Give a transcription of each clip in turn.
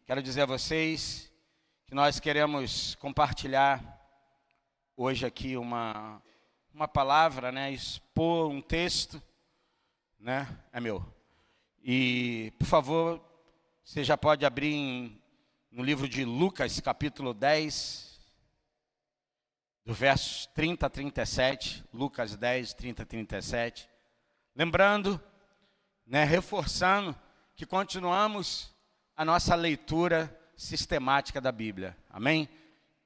Quero dizer a vocês que nós queremos compartilhar hoje aqui uma palavra, né? Expor um texto, né? É meu. E, por favor, você já pode abrir no livro de Lucas, capítulo 10, do versos 30 a 37. Lucas 10, 30 a 37. Lembrando, né, reforçando que continuamos a nossa leitura sistemática da Bíblia. Amém?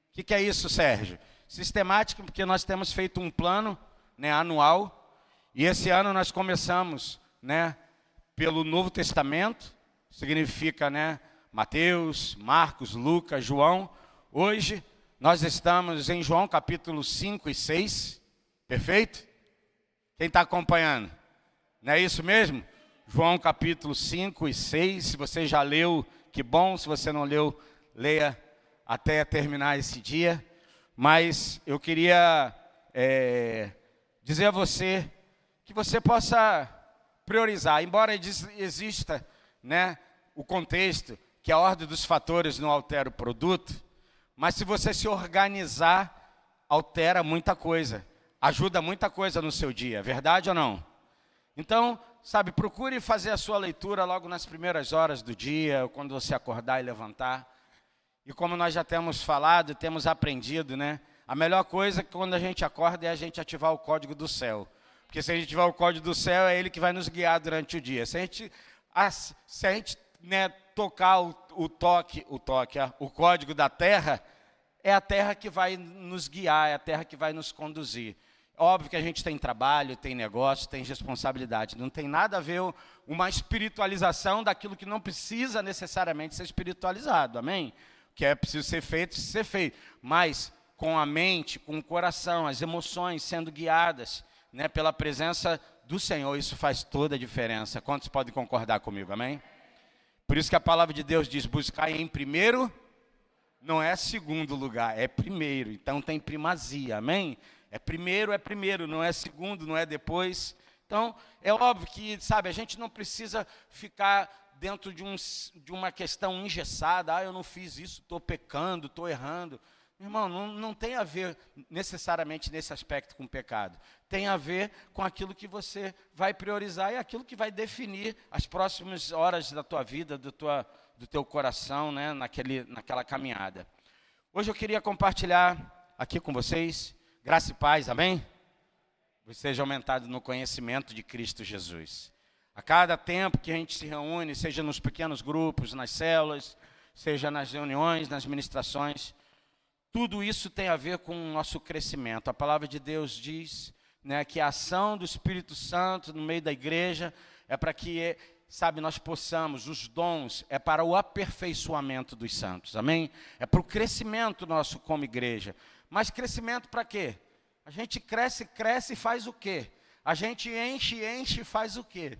O que é isso, Sérgio? Sistemática porque nós temos feito um plano, né, anual. E esse ano nós começamos, né, pelo Novo Testamento. Significa, né, Mateus, Marcos, Lucas, João. Hoje nós estamos em João capítulo 5 e 6. Perfeito? Quem está acompanhando? Não é isso mesmo? João capítulo 5 e 6. Se você já leu, que bom. Se você não leu, leia até terminar esse dia. Mas eu queria dizer a você que você possa priorizar. Embora exista, né, o contexto, que a ordem dos fatores não altera o produto, mas se você se organizar, altera muita coisa. Ajuda muita coisa no seu dia. Verdade ou não? Então, sabe, procure fazer a sua leitura logo nas primeiras horas do dia, quando você acordar e levantar. E como nós já temos falado, temos aprendido, né? A melhor coisa que quando a gente acorda é a gente ativar o código do céu. Porque se a gente ativar o código do céu, é ele que vai nos guiar durante o dia. Se a gente né, tocar o código da terra, é a terra que vai nos guiar, é a terra que vai nos conduzir. Óbvio que a gente tem trabalho, tem negócio, tem responsabilidade. Não tem nada a ver uma espiritualização daquilo que não precisa necessariamente ser espiritualizado, amém? O que é preciso ser feito. Mas com a mente, com o coração, as emoções sendo guiadas, né, pela presença do Senhor, isso faz toda a diferença. Quantos podem concordar comigo, amém? Por isso que a palavra de Deus diz, buscar em primeiro, não é segundo lugar, é primeiro. Então tem primazia, amém? É primeiro, não é segundo, não é depois. Então, é óbvio que, sabe, a gente não precisa ficar dentro de uma questão engessada. Eu não fiz isso, estou pecando, estou errando. Irmão, não tem a ver necessariamente nesse aspecto com pecado. Tem a ver com aquilo que você vai priorizar e aquilo que vai definir as próximas horas da tua vida, do teu coração, né, naquela caminhada. Hoje eu queria compartilhar aqui com vocês graça e paz, amém? Você seja aumentado no conhecimento de Cristo Jesus. A cada tempo que a gente se reúne, seja nos pequenos grupos, nas células, seja nas reuniões, nas ministrações, tudo isso tem a ver com o nosso crescimento. A palavra de Deus diz, né, que a ação do Espírito Santo no meio da igreja é para que, sabe, nós possamos, os dons, é para o aperfeiçoamento dos santos, amém? É para o crescimento nosso como igreja. Mas crescimento para quê? A gente cresce e faz o quê? A gente enche e faz o quê?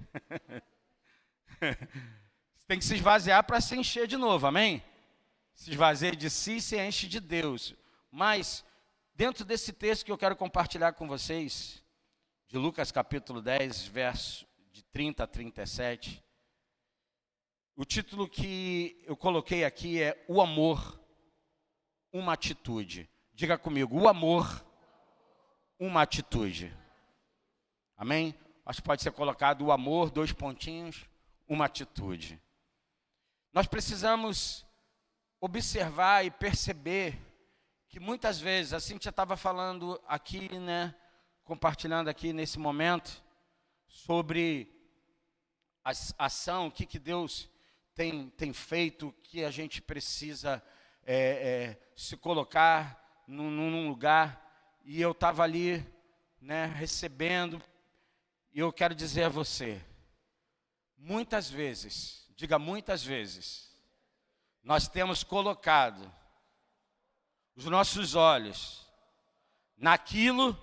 Tem que se esvaziar para se encher de novo, amém? Se esvazia de si e se enche de Deus. Mas, dentro desse texto que eu quero compartilhar com vocês, de Lucas capítulo 10, verso de 30 a 37, o título que eu coloquei aqui é O Amor, uma Atitude. Diga comigo, o amor, uma atitude. Amém? Acho que pode ser colocado o amor, 2 pontinhos, uma atitude. Nós precisamos observar e perceber que muitas vezes, a Cíntia estava falando aqui, né, compartilhando aqui nesse momento, sobre a ação, o que Deus tem feito, que a gente precisa se colocar num lugar, e eu estava ali, né, recebendo, e eu quero dizer a você, muitas vezes, diga muitas vezes, nós temos colocado os nossos olhos naquilo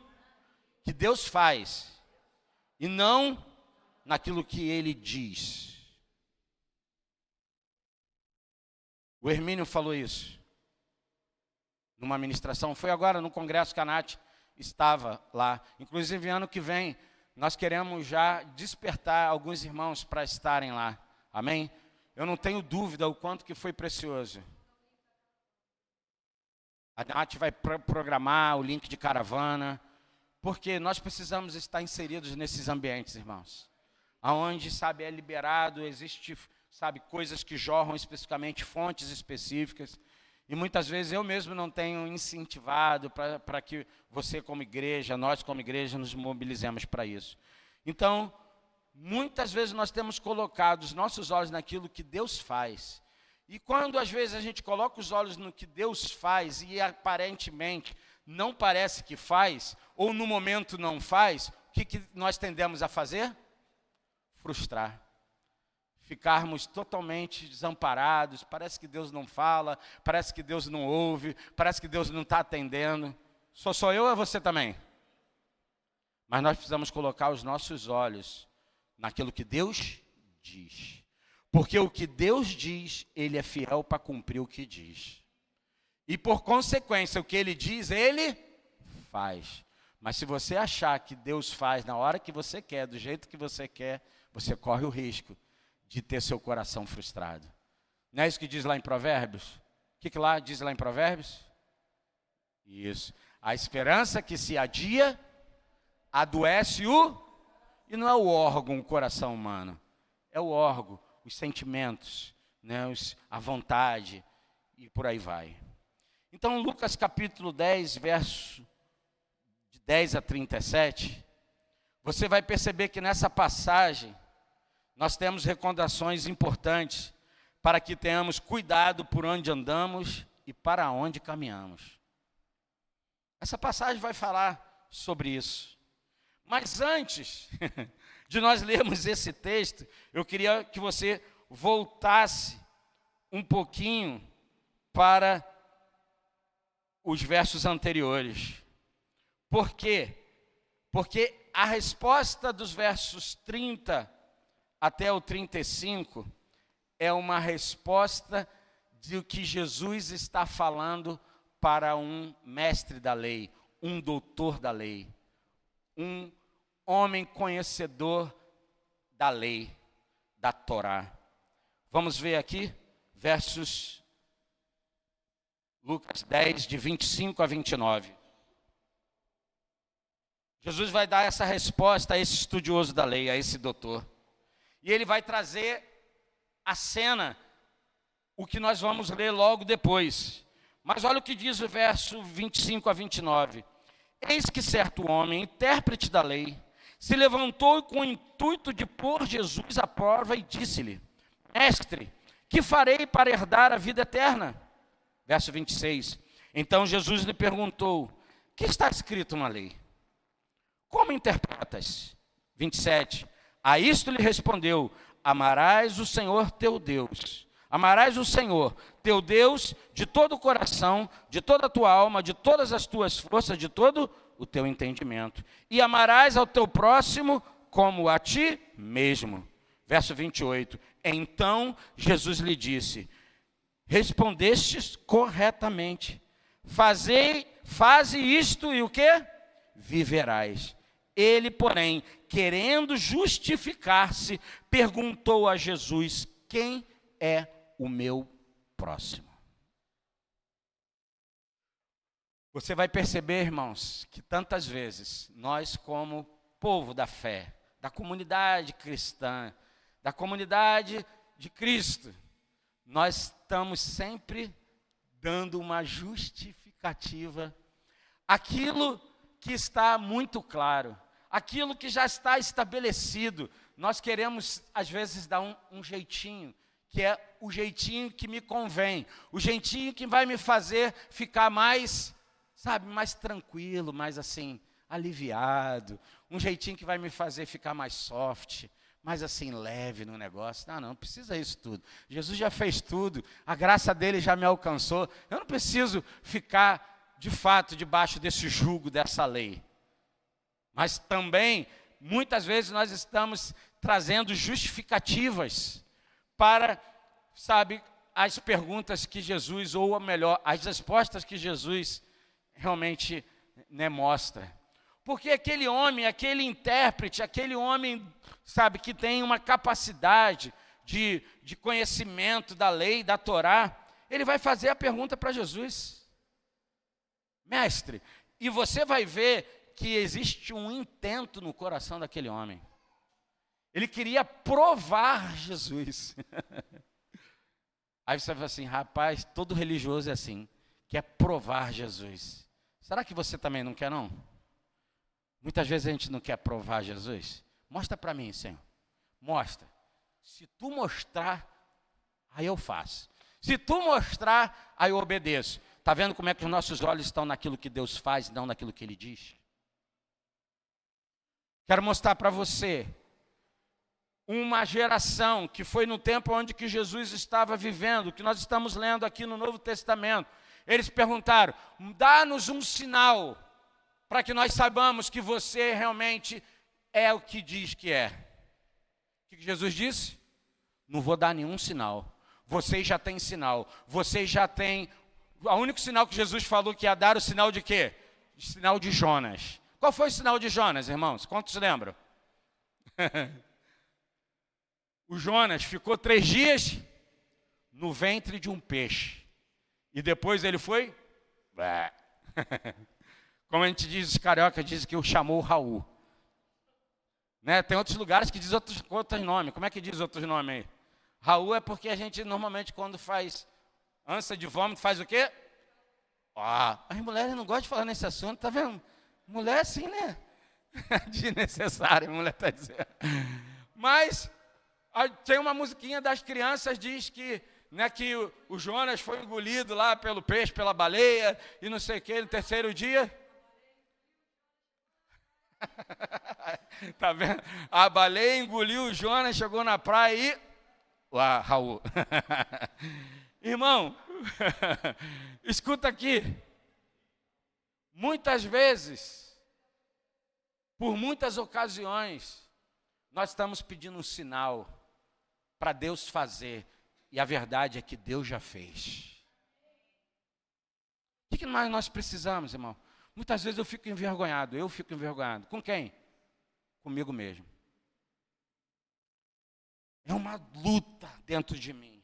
que Deus faz, e não naquilo que Ele diz. O Hermínio falou isso numa ministração, foi agora no congresso que a Nath estava lá. Inclusive, ano que vem, nós queremos já despertar alguns irmãos para estarem lá. Amém? Eu não tenho dúvida o quanto que foi precioso. A Nath vai programar o link de caravana, porque nós precisamos estar inseridos nesses ambientes, irmãos. Onde, sabe, é liberado, existe, sabe, coisas que jorram especificamente, fontes específicas. E muitas vezes eu mesmo não tenho incentivado para que você como igreja, nós como igreja, nos mobilizemos para isso. Então, muitas vezes nós temos colocado os nossos olhos naquilo que Deus faz. E quando às vezes a gente coloca os olhos no que Deus faz e aparentemente não parece que faz, ou no momento não faz, o que nós tendemos a fazer? Frustrar. Ficarmos totalmente desamparados, parece que Deus não fala, parece que Deus não ouve, parece que Deus não está atendendo. Sou eu ou é você também? Mas nós precisamos colocar os nossos olhos naquilo que Deus diz. Porque o que Deus diz, Ele é fiel para cumprir o que diz. E por consequência, o que Ele diz, Ele faz. Mas se você achar que Deus faz na hora que você quer, do jeito que você quer, você corre o risco de ter seu coração frustrado. Não é isso que diz lá em Provérbios? O que lá diz lá em Provérbios? Isso. A esperança que se adia, adoece o... E não é o órgão, o coração humano. É o órgão, os sentimentos, né, a vontade, e por aí vai. Então, Lucas capítulo 10, verso de 10 a 37, você vai perceber que nessa passagem, nós temos recomendações importantes para que tenhamos cuidado por onde andamos e para onde caminhamos. Essa passagem vai falar sobre isso. Mas antes de nós lermos esse texto, eu queria que você voltasse um pouquinho para os versos anteriores. Por quê? Porque a resposta dos versos 30 até o 35 é uma resposta de o que Jesus está falando para um mestre da lei, um doutor da lei, um homem conhecedor da lei, da Torá. Vamos ver aqui, versos Lucas 10, de 25 a 29. Jesus vai dar essa resposta a esse estudioso da lei, a esse doutor. E ele vai trazer a cena, o que nós vamos ler logo depois. Mas olha o que diz o verso 25 a 29. Eis que certo homem, intérprete da lei, se levantou com o intuito de pôr Jesus à prova e disse-lhe: Mestre, que farei para herdar a vida eterna? Verso 26. Então Jesus lhe perguntou: que está escrito na lei? Como interpretas? 27. A isto lhe respondeu: amarás o Senhor teu Deus. Amarás o Senhor teu Deus de todo o coração, de toda a tua alma, de todas as tuas forças, de todo o teu entendimento. E amarás ao teu próximo como a ti mesmo. Verso 28. Então Jesus lhe disse: respondestes corretamente. Faze isto e o quê? Viverás. Ele, porém, querendo justificar-se, perguntou a Jesus: quem é o meu próximo? Você vai perceber, irmãos, que tantas vezes nós, como povo da fé, da comunidade cristã, da comunidade de Cristo, nós estamos sempre dando uma justificativa àquilo que está muito claro, aquilo que já está estabelecido. Nós queremos, às vezes, dar um jeitinho, que é o jeitinho que me convém, o jeitinho que vai me fazer ficar mais, sabe, mais tranquilo, mais assim, aliviado, um jeitinho que vai me fazer ficar mais soft, mais assim, leve no negócio. Não precisa isso tudo. Jesus já fez tudo, a graça dele já me alcançou. Eu não preciso ficar, de fato, debaixo desse jugo, dessa lei. Mas também, muitas vezes, nós estamos trazendo justificativas para, sabe, as perguntas que Jesus, ou melhor, as respostas que Jesus realmente, né, mostra. Porque aquele homem, aquele intérprete, aquele homem, sabe, que tem uma capacidade de conhecimento da lei, da Torá, ele vai fazer a pergunta para Jesus: mestre, e você vai ver que existe um intento no coração daquele homem. Ele queria provar Jesus. Aí você vai falar assim: rapaz, todo religioso é assim, quer provar Jesus. Será que você também não quer, não? Muitas vezes a gente não quer provar Jesus. Mostra para mim, Senhor. Mostra. Se tu mostrar, aí eu faço. Se tu mostrar, aí eu obedeço. Está vendo como é que os nossos olhos estão naquilo que Deus faz e não naquilo que Ele diz? Quero mostrar para você uma geração que foi no tempo onde que Jesus estava vivendo, que nós estamos lendo aqui no Novo Testamento. Eles perguntaram: dá-nos um sinal para que nós saibamos que você realmente é o que diz que é. O que Jesus disse? Não vou dar nenhum sinal. Vocês já têm sinal. Vocês já têm... O único sinal que Jesus falou que ia dar, o sinal de quê? O sinal de Jonas. Qual foi o sinal de Jonas, irmãos? Quantos lembram? O Jonas ficou 3 dias no ventre de um peixe. E depois ele foi... Como a gente diz, os carioca dizem que o chamou Raul. Né? Tem outros lugares que dizem outros nomes. Como é que diz outros nomes aí? Raul é porque a gente normalmente quando faz ânsia de vômito faz o quê? As mulheres não gostam de falar nesse assunto, tá vendo? Mulher assim, né? Desnecessário, a mulher está dizendo. Mas tem uma musiquinha das crianças, diz que, né, que o Jonas foi engolido lá pelo peixe, pela baleia, e não sei o que, no 3º dia. Tá vendo? A baleia engoliu o Jonas, chegou na praia e... Raul. Irmão, escuta aqui. Muitas vezes, por muitas ocasiões, nós estamos pedindo um sinal para Deus fazer, e a verdade é que Deus já fez. O que mais nós precisamos, irmão? Muitas vezes eu fico envergonhado. Com quem? Comigo mesmo. É uma luta dentro de mim.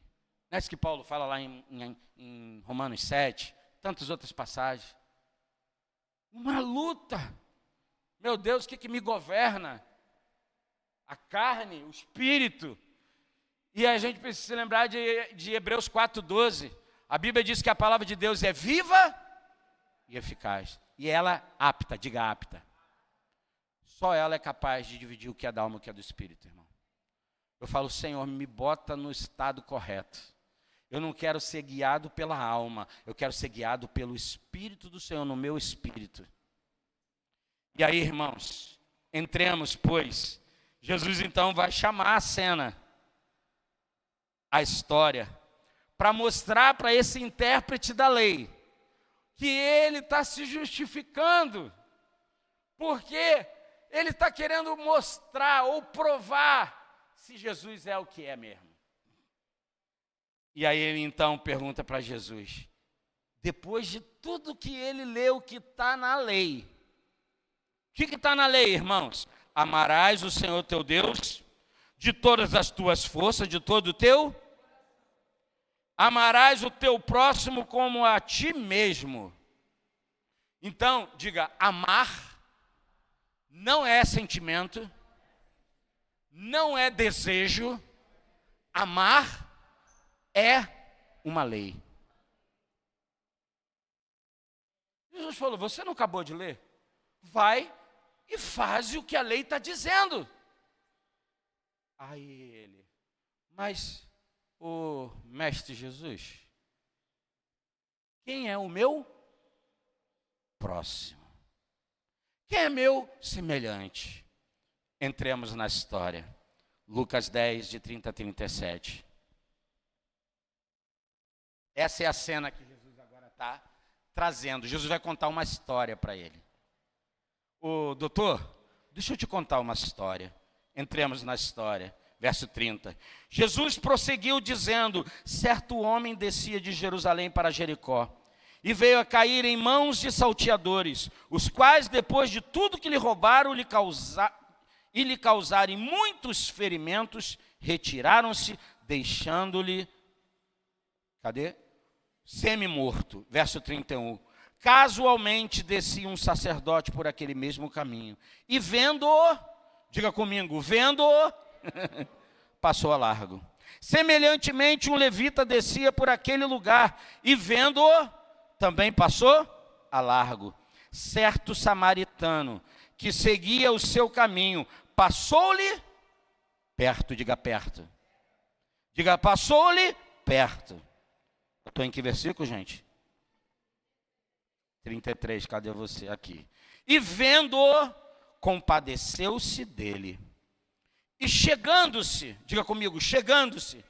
Não é isso que Paulo fala lá em Romanos 7, tantas outras passagens. Uma luta. Meu Deus, o que me governa? A carne, o espírito. E a gente precisa se lembrar de Hebreus 4:12. A Bíblia diz que a palavra de Deus é viva e eficaz. E ela apta, diga apta. Só ela é capaz de dividir o que é da alma e o que é do espírito, irmão. Eu falo: Senhor, me bota no estado correto. Eu não quero ser guiado pela alma, eu quero ser guiado pelo Espírito do Senhor, no meu espírito. E aí, irmãos, entremos, pois. Jesus então vai chamar a cena, a história, para mostrar para esse intérprete da lei que ele está se justificando, porque ele está querendo mostrar ou provar se Jesus é o que é mesmo. E aí ele então pergunta para Jesus, depois de tudo que ele leu que está na lei. O que está na lei, irmãos? Amarás o Senhor teu Deus de todas as tuas forças, de todo o teu. Amarás o teu próximo como a ti mesmo. Então, diga, amar não é sentimento, não é desejo. Amar é uma lei. Jesus falou: você não acabou de ler? Vai e faz o que a lei está dizendo. Aí ele: mas, o mestre Jesus, quem é o meu próximo? Quem é meu semelhante? Entremos na história. Lucas 10, de 30 a 37. Essa é a cena que Jesus agora está trazendo. Jesus vai contar uma história para ele. Ô, doutor, deixa eu te contar uma história. Entremos na história. Verso 30. Jesus prosseguiu dizendo: certo homem descia de Jerusalém para Jericó, e veio a cair em mãos de salteadores, os quais, depois de tudo que lhe roubaram lhe causarem muitos ferimentos, retiraram-se, deixando-lhe, cadê? Semi-morto. Verso 31. Casualmente descia um sacerdote por aquele mesmo caminho, e vendo-o, diga comigo, vendo-o, passou a largo. Semelhantemente, um levita descia por aquele lugar, e vendo-o, também passou a largo. Certo samaritano, que seguia o seu caminho, passou-lhe perto, diga perto. Diga, passou-lhe perto. Eu estou em que versículo, gente? 33, cadê você? Aqui. E vendo-o, compadeceu-se dele. E chegando-se, diga comigo, chegando-se,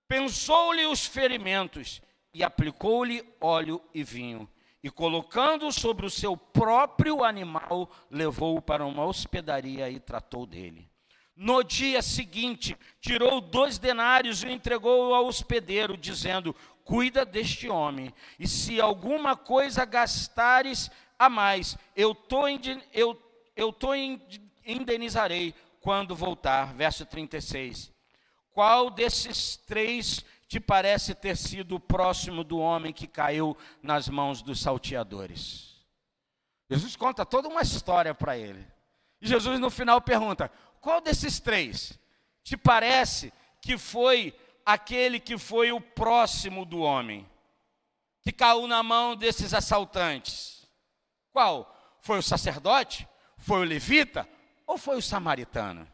pensou-lhe os ferimentos e aplicou-lhe óleo e vinho. E colocando-o sobre o seu próprio animal, levou-o para uma hospedaria e tratou dele. No dia seguinte, tirou 2 denários e entregou ao hospedeiro, dizendo: cuida deste homem, e se alguma coisa gastares a mais, eu indenizarei quando voltar. Verso 36. Qual desses 3 te parece ter sido o próximo do homem que caiu nas mãos dos salteadores? Jesus conta toda uma história para ele. E Jesus no final pergunta: qual desses 3 te parece que foi aquele que foi o próximo do homem, que caiu na mão desses assaltantes? Qual? Foi o sacerdote? Foi o levita? Ou foi o samaritano?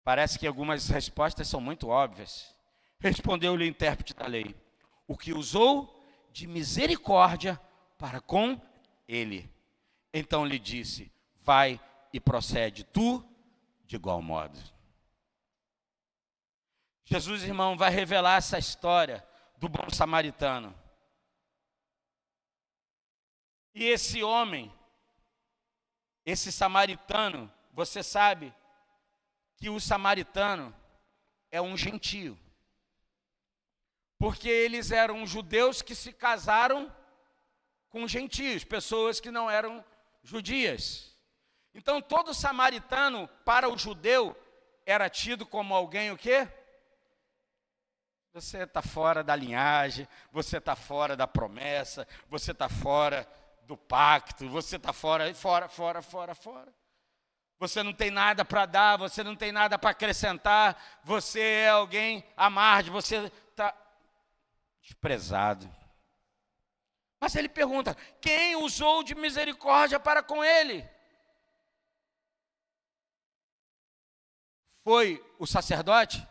Parece que algumas respostas são muito óbvias. Respondeu-lhe o intérprete da lei: o que usou de misericórdia para com ele. Então lhe disse: vai e procede tu de igual modo. Jesus, irmão, vai revelar essa história do bom samaritano. E esse homem, esse samaritano, você sabe que o samaritano é um gentio. Porque eles eram judeus que se casaram com gentios, pessoas que não eram judias. Então, todo samaritano, para o judeu, era tido como alguém o quê? Você está fora da linhagem, você está fora da promessa, você está fora do pacto, você está fora. Você não tem nada para dar, você não tem nada para acrescentar, você é alguém à margem, você está desprezado. Mas ele pergunta: quem usou de misericórdia para com ele? Foi o sacerdote?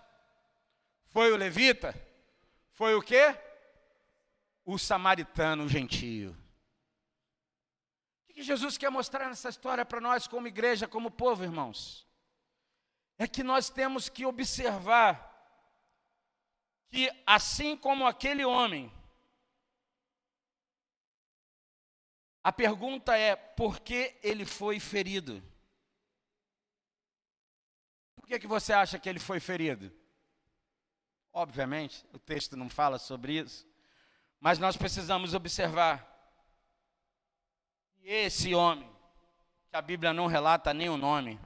Foi o levita? Foi o quê? O samaritano, o gentio. O que Jesus quer mostrar nessa história para nós como igreja, como povo, irmãos? É que nós temos que observar que assim como aquele homem, a pergunta é: por que ele foi ferido? Por que você acha que ele foi ferido? Obviamente, o texto não fala sobre isso, mas nós precisamos observar. E esse homem, que a Bíblia não relata nem o nome,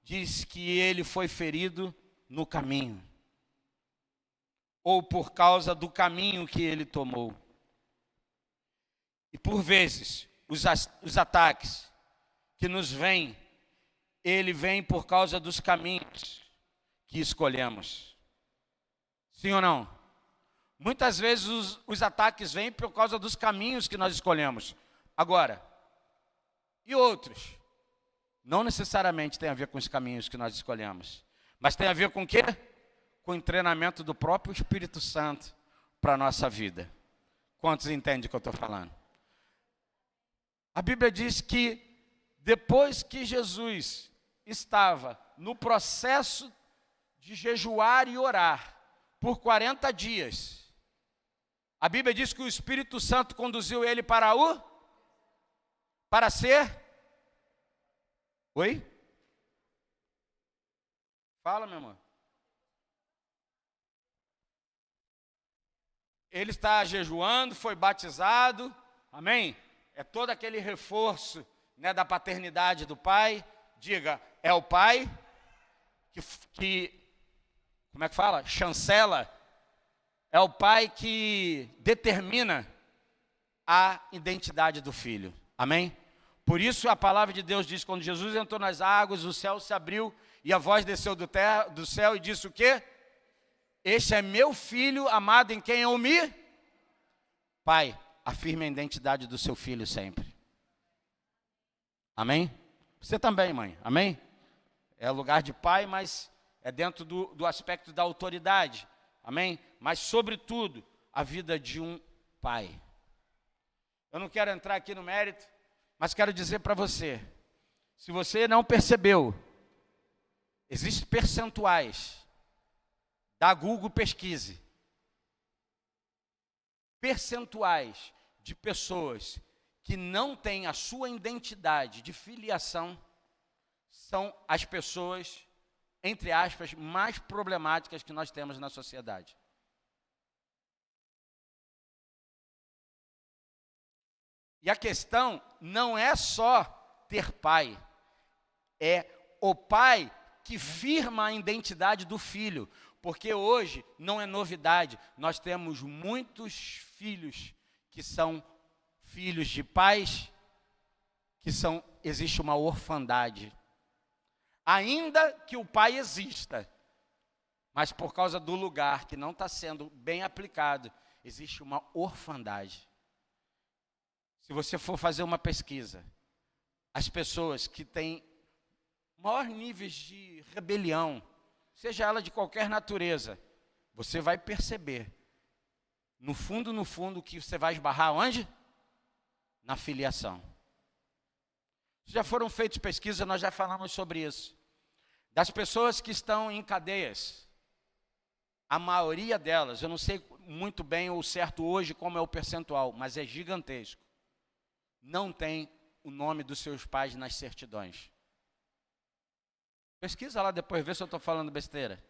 diz que ele foi ferido no caminho, ou por causa do caminho que ele tomou. E por vezes, os ataques que nos vêm, ele vem por causa dos caminhos que escolhemos. Sim ou não? Muitas vezes os ataques vêm por causa dos caminhos que nós escolhemos. Agora, e outros? Não necessariamente tem a ver com os caminhos que nós escolhemos, mas tem a ver com o quê? Com o treinamento do próprio Espírito Santo para a nossa vida. Quantos entendem o que eu estou falando? A Bíblia diz que depois que Jesus estava no processo de jejuar e orar por 40 dias, a Bíblia diz que o Espírito Santo conduziu ele para ser... Oi? Fala, meu irmão. Ele está jejuando, foi batizado, amém? É todo aquele reforço, né, da paternidade do Pai. Diga, é o Pai como é que fala? Chancela, é o pai que determina a identidade do filho. Amém? Por isso a palavra de Deus diz, quando Jesus entrou nas águas, o céu se abriu e a voz desceu do céu e disse o quê? Este é meu filho amado em quem eu me... Pai, afirme a identidade do seu filho sempre. Amém? Você também, mãe. Amém? É lugar de pai, mas é dentro do aspecto da autoridade. Amém? Mas, sobretudo, a vida de um pai. Eu não quero entrar aqui no mérito, mas quero dizer para você, se você não percebeu, existem percentuais, da Google pesquise, percentuais de pessoas que não têm a sua identidade de filiação, são as pessoas, entre aspas, mais problemáticas que nós temos na sociedade. E a questão não é só ter pai, é o pai que firma a identidade do filho, porque hoje não é novidade, nós temos muitos filhos que são filhos de pais, existe uma orfandade. Ainda que o pai exista, mas por causa do lugar que não está sendo bem aplicado, existe uma orfandade. Se você for fazer uma pesquisa, as pessoas que têm maiores níveis de rebelião, seja ela de qualquer natureza, você vai perceber, no fundo, que você vai esbarrar onde? Na filiação. Já foram feitas pesquisas, nós já falamos sobre isso. Das pessoas que estão em cadeias, a maioria delas, eu não sei muito bem ou certo hoje como é o percentual, mas é gigantesco, não tem o nome dos seus pais nas certidões. Pesquisa lá depois, vê se eu estou falando besteira.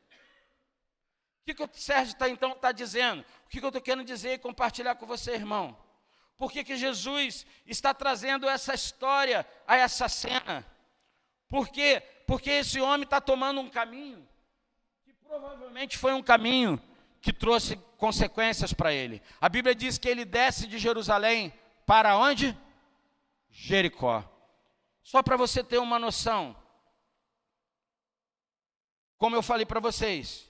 O que o Sérgio está dizendo? O que eu estou querendo dizer e compartilhar com você, irmão? Por que Jesus está trazendo essa história a essa cena? Por quê? Porque esse homem está tomando um caminho que provavelmente foi um caminho que trouxe consequências para ele. A Bíblia diz que ele desce de Jerusalém para onde? Jericó. Só para você ter uma noção, como eu falei para vocês,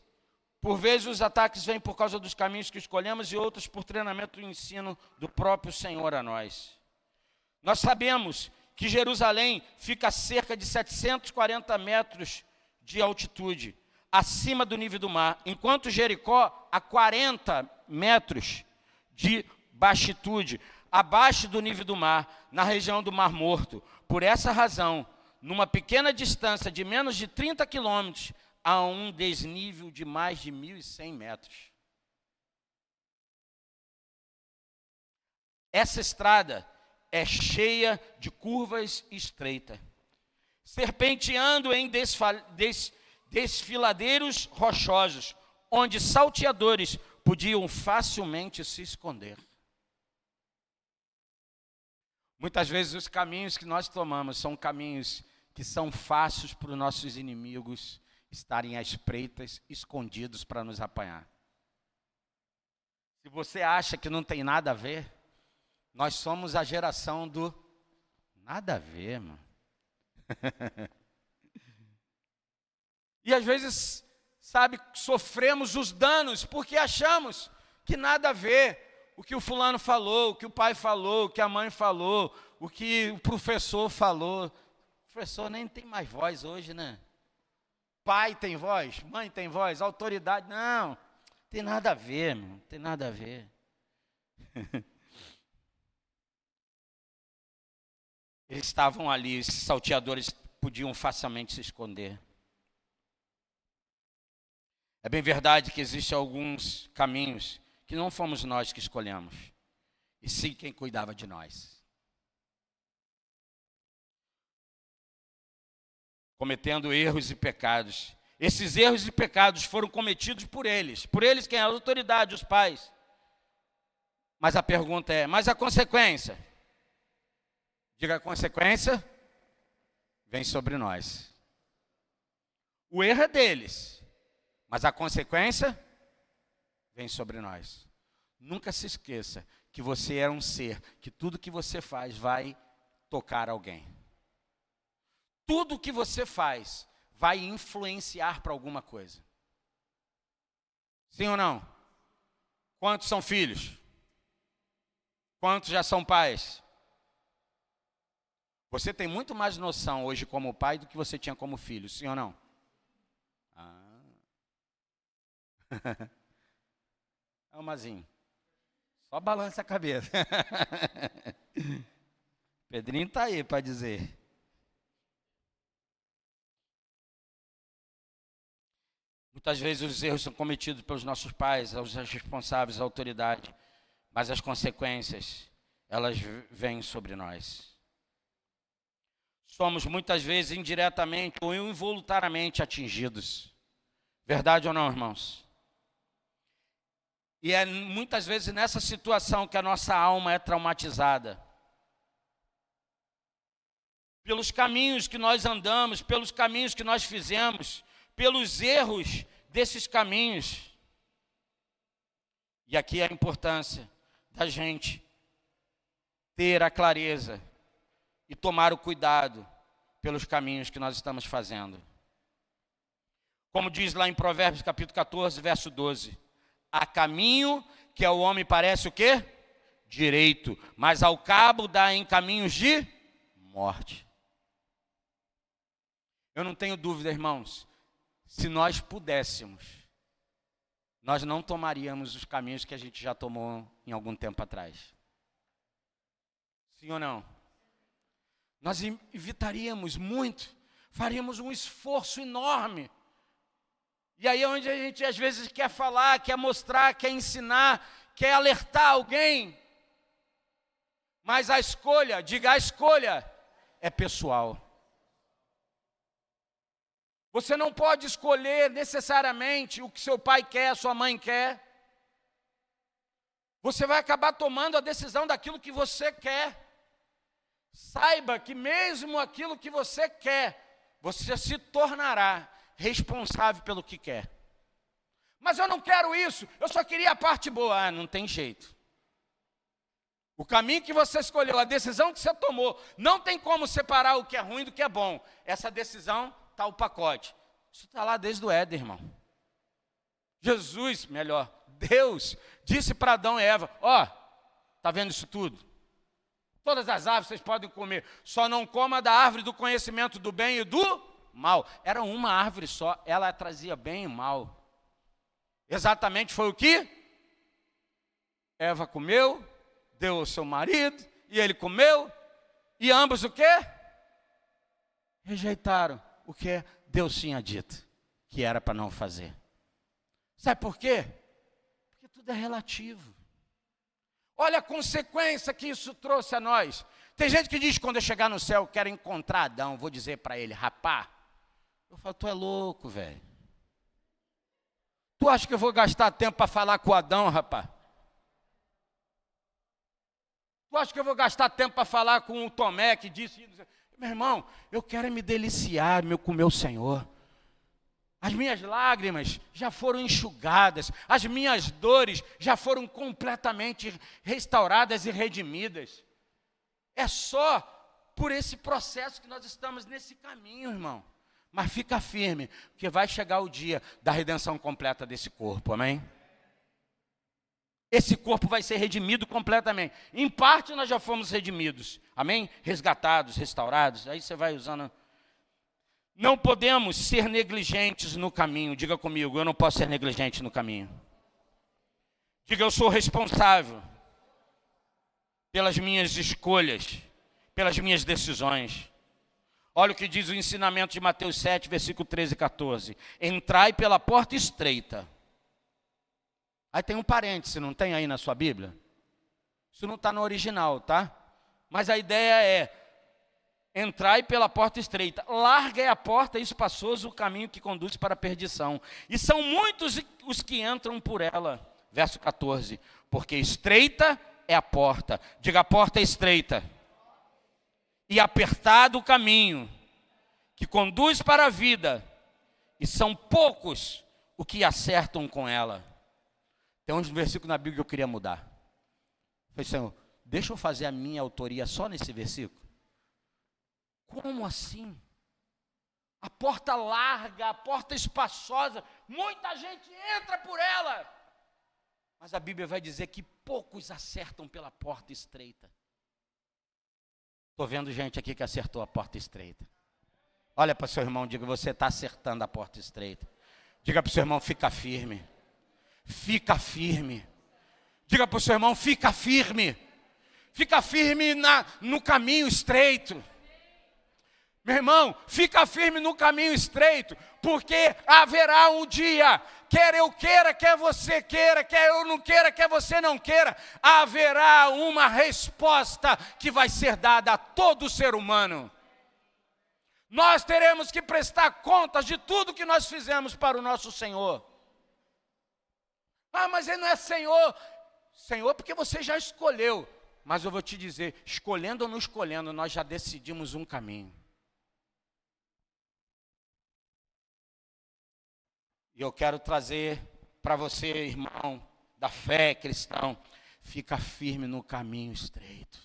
por vezes os ataques vêm por causa dos caminhos que escolhemos e outros por treinamento e ensino do próprio Senhor a nós. Nós sabemos que Jerusalém fica a cerca de 740 metros de altitude, acima do nível do mar, enquanto Jericó a 40 metros de baixitude, abaixo do nível do mar, na região do Mar Morto. Por essa razão, numa pequena distância de menos de 30 quilômetros, há um desnível de mais de 1.100 metros. Essa estrada é cheia de curvas estreitas, serpenteando em desfiladeiros rochosos, onde salteadores podiam facilmente se esconder. Muitas vezes os caminhos que nós tomamos são caminhos que são fáceis para os nossos inimigos estarem às espreitas, escondidos para nos apanhar. Se você acha que não tem nada a ver, nós somos a geração do nada a ver, mano. E às vezes, sabe, sofremos os danos porque achamos que nada a ver. O que o fulano falou, o que o pai falou, o que a mãe falou, o que o professor falou. O professor nem tem mais voz hoje, né? Pai tem voz, mãe tem voz, autoridade, não. Tem nada a ver, não tem nada a ver. Eles estavam ali, esses salteadores podiam facilmente se esconder. É bem verdade que existem alguns caminhos que não fomos nós que escolhemos, e sim quem cuidava de nós. Cometendo erros e pecados. Esses erros e pecados foram cometidos por eles. Por eles quem é a autoridade, os pais. Mas a pergunta é, mas a consequência? Diga, a consequência vem sobre nós. O erro é deles, mas a consequência vem sobre nós. Nunca se esqueça que você é um ser, que tudo que você faz vai tocar alguém. Tudo que você faz vai influenciar para alguma coisa. Sim ou não? Quantos são filhos? Quantos já são pais? Você tem muito mais noção hoje como pai do que você tinha como filho, sim ou não? Almazinho, só balança a cabeça. Pedrinho está aí para dizer. Muitas vezes os erros são cometidos pelos nossos pais, os responsáveis, a autoridade, mas as consequências, elas vêm sobre nós. Somos muitas vezes indiretamente ou involuntariamente atingidos. Verdade ou não, irmãos? E é muitas vezes nessa situação que a nossa alma é traumatizada. Pelos caminhos que nós andamos, pelos caminhos que nós fizemos, pelos erros desses caminhos. E aqui a importância da gente ter a clareza e tomar o cuidado pelos caminhos que nós estamos fazendo. Como diz lá em Provérbios capítulo 14, verso 12. Há caminho que ao homem parece o quê? Direito, mas ao cabo dá em caminhos de morte. Eu não tenho dúvida, irmãos, se nós pudéssemos, nós não tomaríamos os caminhos que a gente já tomou em algum tempo atrás. Sim ou não? Nós evitaríamos muito, faríamos um esforço enorme. E aí é onde a gente às vezes quer falar, quer mostrar, quer ensinar, quer alertar alguém. Mas a escolha, diga a escolha, é pessoal. Você não pode escolher necessariamente o que seu pai quer, sua mãe quer. Você vai acabar tomando a decisão daquilo que você quer. Saiba que mesmo aquilo que você quer, você se tornará responsável pelo que quer. Mas eu não quero isso, eu só queria a parte boa. Ah, não tem jeito. O caminho que você escolheu, a decisão que você tomou, não tem como separar o que é ruim do que é bom. Essa decisão está o pacote. Isso está lá desde o Éden, irmão. Jesus, melhor, Deus, disse para Adão e Eva, ó, está vendo isso tudo? Todas as árvores vocês podem comer, só não coma da árvore do conhecimento do bem e do mal. Era uma árvore só, ela trazia bem e mal. Exatamente foi o que Eva comeu, deu ao seu marido, e ele comeu, e ambos o quê? Rejeitaram o que Deus tinha dito, que era para não fazer. Sabe por quê? Porque tudo é relativo. Olha a consequência que isso trouxe a nós. Tem gente que diz, quando eu chegar no céu, eu quero encontrar Adão, vou dizer para ele, rapá, eu falo, tu é louco, velho. Tu acha que eu vou gastar tempo para falar com Adão, rapá? Tu acha que eu vou gastar tempo para falar com o Tomé, que disse, meu irmão, eu quero me deliciar com o meu Senhor. As minhas lágrimas já foram enxugadas, as minhas dores já foram completamente restauradas e redimidas. É só por esse processo que nós estamos nesse caminho, irmão. Mas fica firme, porque vai chegar o dia da redenção completa desse corpo, amém? Esse corpo vai ser redimido completamente. Em parte nós já fomos redimidos, amém? Resgatados, restaurados, aí você vai usando. Não podemos ser negligentes no caminho. Diga comigo, eu não posso ser negligente no caminho. Diga, eu sou responsável pelas minhas escolhas, pelas minhas decisões. Olha o que diz o ensinamento de Mateus 7, versículo 13 e 14. Entrai pela porta estreita. Aí tem um parêntese, não tem aí na sua Bíblia? Isso não está no original, tá? Mas a ideia é, entrai pela porta estreita. Larga é a porta e espaçoso o caminho que conduz para a perdição. E são muitos os que entram por ela. Verso 14. Porque estreita é a porta. Diga, a porta é estreita. E apertado o caminho que conduz para a vida. e são poucos o que acertam com ela. Tem um versículo na Bíblia que eu queria mudar. Eu falei, Senhor, deixa eu fazer a minha autoria só nesse versículo. Como assim? A porta larga, a porta espaçosa, muita gente entra por ela. Mas a Bíblia vai dizer que poucos acertam pela porta estreita. Estou vendo gente aqui que acertou a porta estreita. Olha para o seu irmão, diga, você está acertando a porta estreita. Diga para o seu irmão, fica firme. Fica firme. Diga para o seu irmão, fica firme. Fica firme no caminho estreito. Meu irmão, fica firme no caminho estreito, porque haverá um dia, quer eu queira, quer você queira, quer eu não queira, quer você não queira, haverá uma resposta que vai ser dada a todo ser humano. Nós teremos que prestar contas de tudo que nós fizemos para o nosso Senhor. Ah, mas ele não é Senhor. Senhor, porque você já escolheu. Mas eu vou te dizer, escolhendo ou não escolhendo, nós já decidimos um caminho. E eu quero trazer para você, irmão, da fé cristão, fica firme no caminho estreito.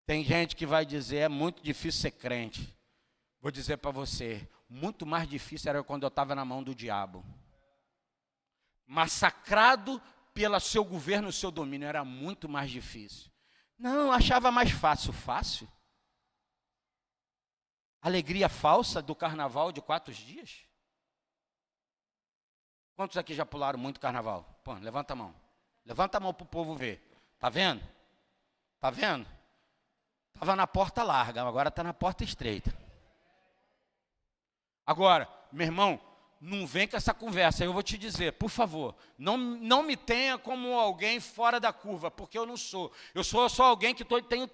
Tem gente que vai dizer, é muito difícil ser crente. Vou dizer para você, muito mais difícil era quando eu estava na mão do diabo. Massacrado pelo seu governo, seu domínio, era muito mais difícil. Não, achava mais fácil. Fácil? Alegria falsa do carnaval de 4 dias? Quantos aqui já pularam muito carnaval? Pô, levanta a mão. Levanta a mão para o povo ver. Tá vendo? Tá vendo? Estava na porta larga, agora está na porta estreita. Agora, meu irmão, não vem com essa conversa. Eu vou te dizer, por favor, não me tenha como alguém fora da curva, porque eu não sou. Eu sou só alguém que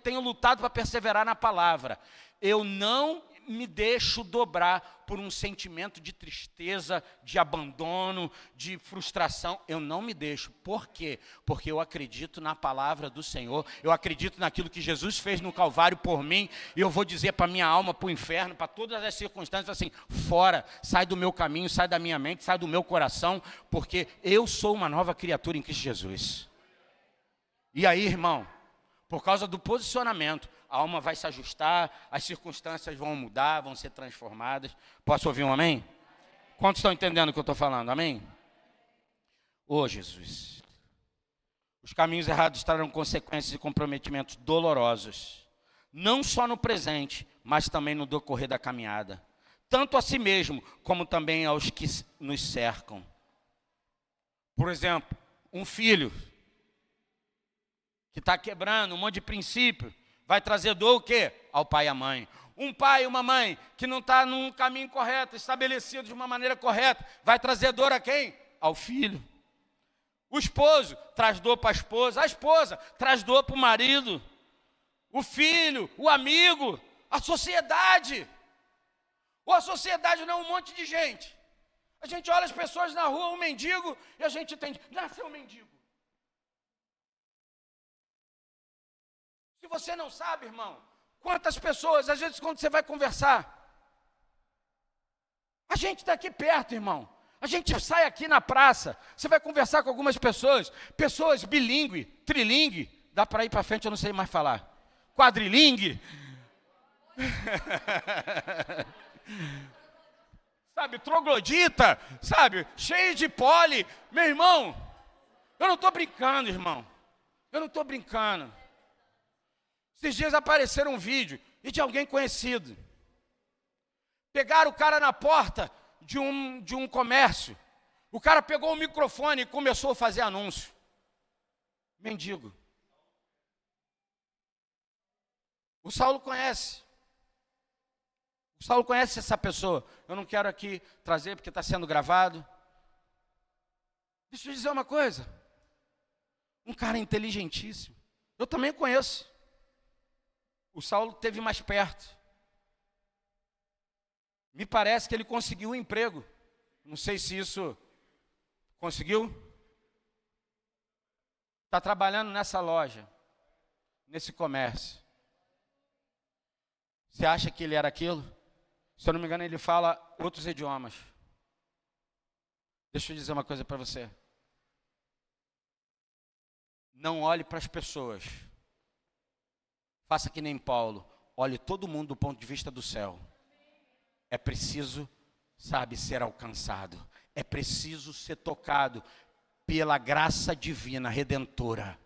tenho lutado para perseverar na palavra. Eu não me deixo dobrar por um sentimento de tristeza, de abandono, de frustração. Eu não me deixo. Por quê? Porque eu acredito na palavra do Senhor. Eu acredito naquilo que Jesus fez no Calvário por mim. E eu vou dizer para minha alma, para o inferno, para todas as circunstâncias, assim, fora, sai do meu caminho, sai da minha mente, sai do meu coração, porque eu sou uma nova criatura em Cristo Jesus. E aí, irmão, por causa do posicionamento, a alma vai se ajustar, as circunstâncias vão mudar, vão ser transformadas. Posso ouvir um amém? Quantos estão entendendo o que eu estou falando? Amém? Ô Jesus, os caminhos errados trarão consequências e comprometimentos dolorosos, não só no presente, mas também no decorrer da caminhada, tanto a si mesmo, como também aos que nos cercam. Por exemplo, um filho que está quebrando um monte de princípio, vai trazer dor o quê? Ao pai e à mãe. Um pai e uma mãe que não está num caminho correto, estabelecido de uma maneira correta, vai trazer dor a quem? Ao filho. O esposo traz dor para a esposa traz dor para o marido, o filho, o amigo, a sociedade. Ou a sociedade não é um monte de gente. A gente olha as pessoas na rua, um mendigo, e a gente entende, nasceu um mendigo. Se você não sabe, irmão, quantas pessoas, às vezes quando você vai conversar, a gente está aqui perto, irmão, a gente sai aqui na praça, você vai conversar com algumas pessoas bilíngue, trilingue, dá para ir para frente, eu não sei mais falar, quadrilingue, sabe, troglodita, sabe, cheio de pole, meu irmão, eu não estou brincando, irmão, eu não estou brincando. Esses dias apareceram um vídeo e de alguém conhecido. Pegaram o cara na porta de um comércio. O cara pegou o microfone e começou a fazer anúncio. Mendigo. O Saulo conhece. O Saulo conhece essa pessoa. Eu não quero aqui trazer porque está sendo gravado. Deixa eu dizer uma coisa. Um cara inteligentíssimo. Eu também conheço. O Saulo esteve mais perto. Me parece que ele conseguiu um emprego. Não sei se isso conseguiu. Está trabalhando nessa loja, nesse comércio. Você acha que ele era aquilo? Se eu não me engano, ele fala outros idiomas. Deixa eu dizer uma coisa para você. Não olhe para as pessoas. Faça que nem Paulo. Olhe todo mundo do ponto de vista do céu. É preciso, sabe, ser alcançado. É preciso ser tocado pela graça divina, redentora,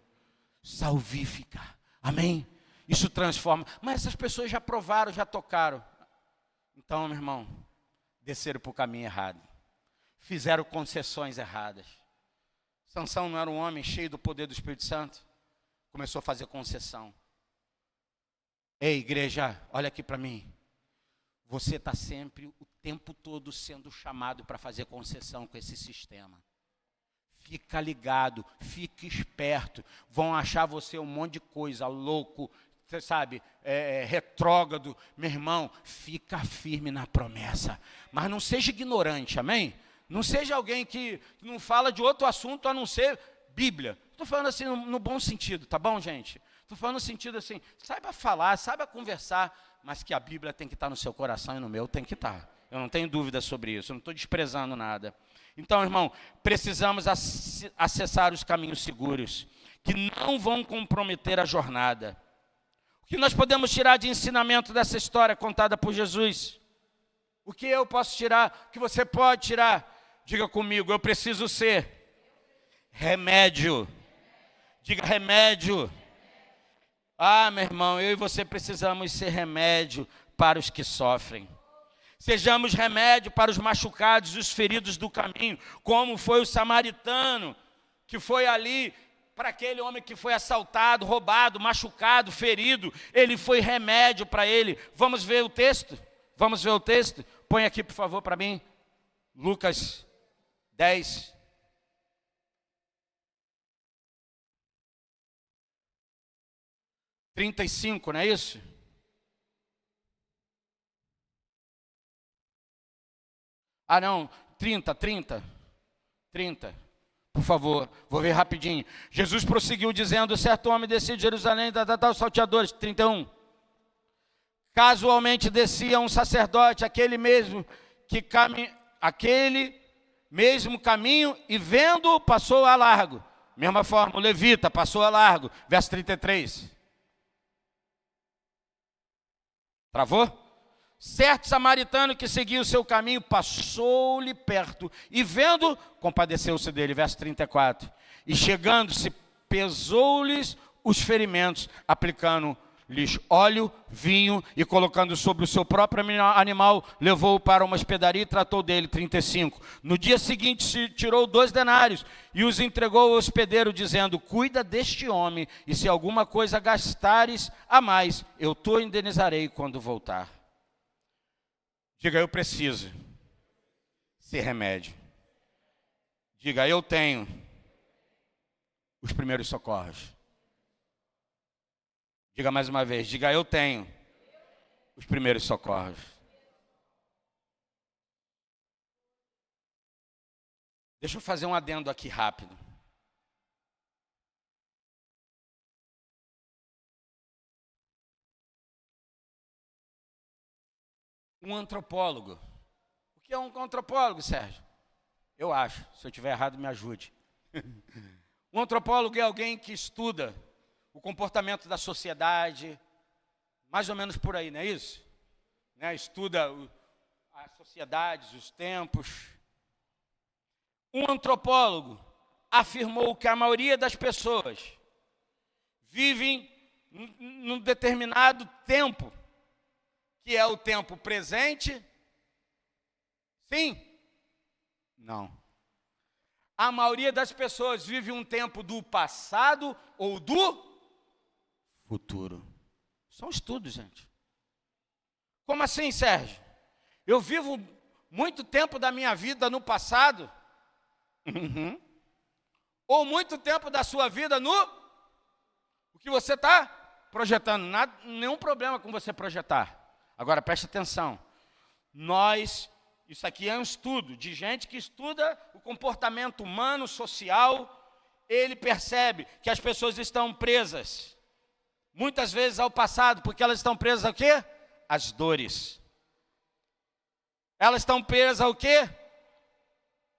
salvífica. Amém? Isso transforma. Mas essas pessoas já provaram, já tocaram. Então, meu irmão, desceram para o caminho errado. Fizeram concessões erradas. Sansão não era um homem cheio do poder do Espírito Santo? Começou a fazer concessão. Ei, igreja, olha aqui para mim. Você está sempre, o tempo todo, sendo chamado para fazer concessão com esse sistema. Fica ligado, fica esperto. Vão achar você um monte de coisa, louco, você sabe, retrógrado. Meu irmão, fica firme na promessa. Mas não seja ignorante, amém? Não seja alguém que não fala de outro assunto a não ser Bíblia. Estou falando assim no bom sentido, tá bom, gente? Estou falando no sentido assim, saiba falar, saiba conversar, mas que a Bíblia tem que estar no seu coração e no meu tem que estar. Eu não tenho dúvida sobre isso, eu não estou desprezando nada. Então, irmão, precisamos acessar os caminhos seguros, que não vão comprometer a jornada. O que nós podemos tirar de ensinamento dessa história contada por Jesus? O que eu posso tirar? O que você pode tirar? Diga comigo, eu preciso ser remédio. Diga remédio. Ah, meu irmão, eu e você precisamos ser remédio para os que sofrem. Sejamos remédio para os machucados, os feridos do caminho, como foi o samaritano, que foi ali para aquele homem que foi assaltado, roubado, machucado, ferido. Ele foi remédio para ele. Vamos ver o texto? Vamos ver o texto? Põe aqui, por favor, para mim. Lucas 10. (35), não é isso? Ah, não, 30. Por favor, vou ver rapidinho. Jesus prosseguiu dizendo, certo homem descia de Jerusalém, os salteadores, 31. Casualmente descia um sacerdote, aquele mesmo caminho, e vendo, passou a largo. Mesma forma, o levita passou a largo. Verso 33. Travou? Certo samaritano que seguia o seu caminho, passou-lhe perto, e vendo, compadeceu-se dele. Verso 34. E chegando-se, pesou-lhes os ferimentos, aplicando-lhes óleo, vinho, e colocando sobre o seu próprio animal, levou-o para uma hospedaria e tratou dele. 35. No dia seguinte, se tirou 2 denários, e os entregou ao hospedeiro, dizendo, cuida deste homem, e se alguma coisa gastares a mais, eu te indenizarei quando voltar. Diga, eu preciso ser remédio. Diga, eu tenho os primeiros socorros. Diga mais uma vez, diga, eu tenho os primeiros socorros. Deixa eu fazer um adendo aqui rápido. Um antropólogo. O que é um antropólogo, Sérgio? Eu acho. Se eu estiver errado, me ajude. Um antropólogo é alguém que estuda o comportamento da sociedade, mais ou menos por aí, não é isso? Né? Estuda as sociedades, os tempos. Um antropólogo afirmou que a maioria das pessoas vivem num determinado tempo, que é o tempo presente? Sim? Não. A maioria das pessoas vive um tempo do passado ou do futuro. São estudos, gente. Como assim, Sérgio? Eu vivo muito tempo da minha vida no passado? Uhum. Ou muito tempo da sua vida no... O que você está projetando? Nada, nenhum problema com você projetar. Agora, preste atenção. Isso aqui é um estudo de gente que estuda o comportamento humano, social. Ele percebe que as pessoas estão presas, muitas vezes ao passado, porque elas estão presas a quê? Às dores. Elas estão presas ao quê?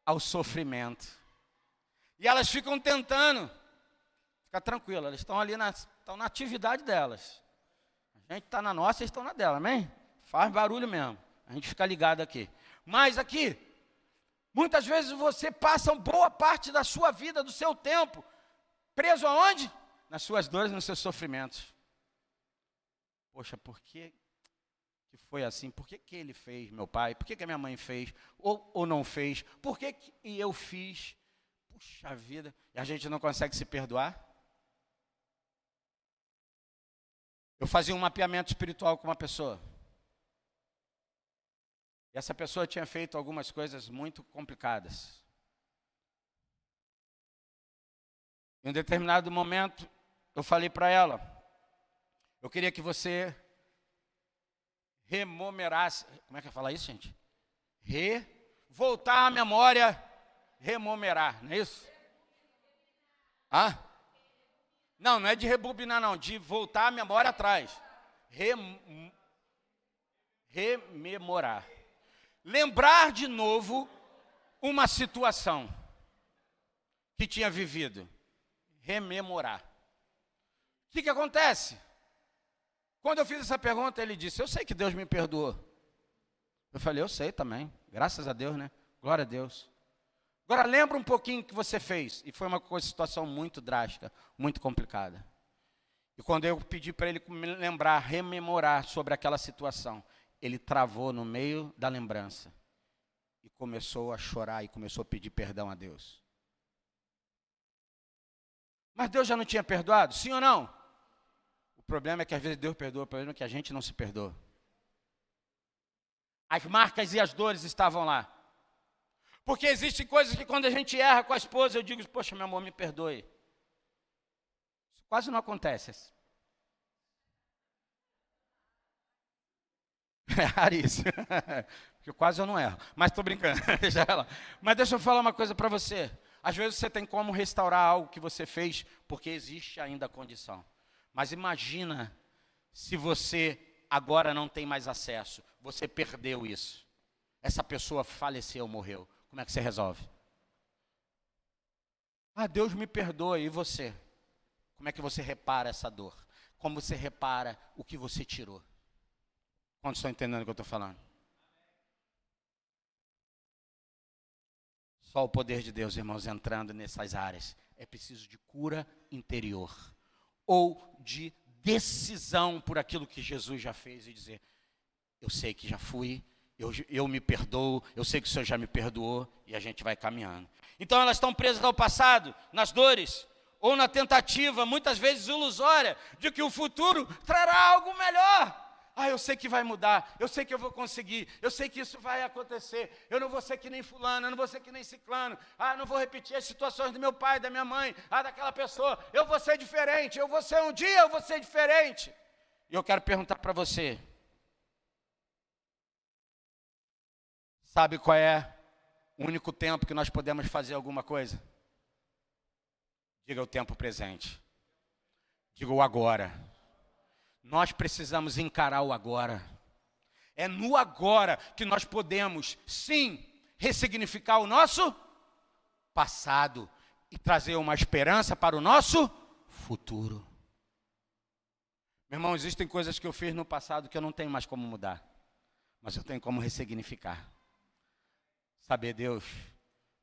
Ao sofrimento. E elas ficam tentando. Fica tranquilo, elas estão ali estão na atividade delas. A gente está na nossa, eles estão na dela, amém? Faz barulho mesmo. A gente fica ligado aqui. Mas aqui, muitas vezes você passa boa parte da sua vida, do seu tempo, preso aonde? Nas suas dores, nos seus sofrimentos. Poxa, por que foi assim? Por que ele fez, meu pai? Por que a minha mãe fez? Ou não fez? Por que eu fiz? Puxa vida. E a gente não consegue se perdoar? Eu fazia um mapeamento espiritual com uma pessoa. E essa pessoa tinha feito algumas coisas muito complicadas. Em um determinado momento, eu falei para ela, eu queria que você remembrasse, como é que fala isso, gente? Voltar à memória, rememorar, não é isso? Ah? Não é de rebobinar não, de voltar a memória atrás. Rememorar. Lembrar de novo uma situação que tinha vivido. Rememorar. O que acontece? Quando eu fiz essa pergunta, ele disse, eu sei que Deus me perdoou. Eu falei, eu sei também, graças a Deus, né? Glória a Deus. Agora lembra um pouquinho o que você fez. E foi uma situação muito drástica, muito complicada. E quando eu pedi para ele me lembrar, rememorar sobre aquela situação, ele travou no meio da lembrança. E começou a chorar e começou a pedir perdão a Deus. Mas Deus já não tinha perdoado? Sim ou não? O problema é que às vezes Deus perdoa, o problema é que a gente não se perdoa. As marcas e as dores estavam lá. Porque existem coisas que quando a gente erra com a esposa, eu digo, poxa, meu amor, me perdoe. Isso quase não acontece. É raríssimo. Porque quase eu não erro. Mas estou brincando. Mas deixa eu falar uma coisa para você. Às vezes você tem como restaurar algo que você fez, porque existe ainda a condição. Mas imagina se você agora não tem mais acesso. Você perdeu isso. Essa pessoa faleceu, morreu. Como é que você resolve? Ah, Deus me perdoa, e você? Como é que você repara essa dor? Como você repara o que você tirou? Quantos estão entendendo o que eu estou falando? Só o poder de Deus, irmãos, entrando nessas áreas. É preciso de cura interior. Ou de decisão por aquilo que Jesus já fez e dizer, eu sei que já fui, eu me perdoo, eu sei que o Senhor já me perdoou, e a gente vai caminhando. Então elas estão presas ao passado, nas dores, ou na tentativa, muitas vezes ilusória, de que o futuro trará algo melhor. Ah, eu sei que vai mudar, eu sei que eu vou conseguir, eu sei que isso vai acontecer, eu não vou ser que nem fulano, eu não vou ser que nem ciclano, não vou repetir as situações do meu pai, da minha mãe, daquela pessoa, eu vou ser diferente, eu vou ser um dia, eu vou ser diferente. E eu quero perguntar para você, sabe qual é o único tempo que nós podemos fazer alguma coisa? Diga o tempo presente. Diga o agora. Nós precisamos encarar o agora. É no agora que nós podemos, sim, ressignificar o nosso passado e trazer uma esperança para o nosso futuro. Meu irmão, existem coisas que eu fiz no passado que eu não tenho mais como mudar, mas eu tenho como ressignificar. Saber, Deus,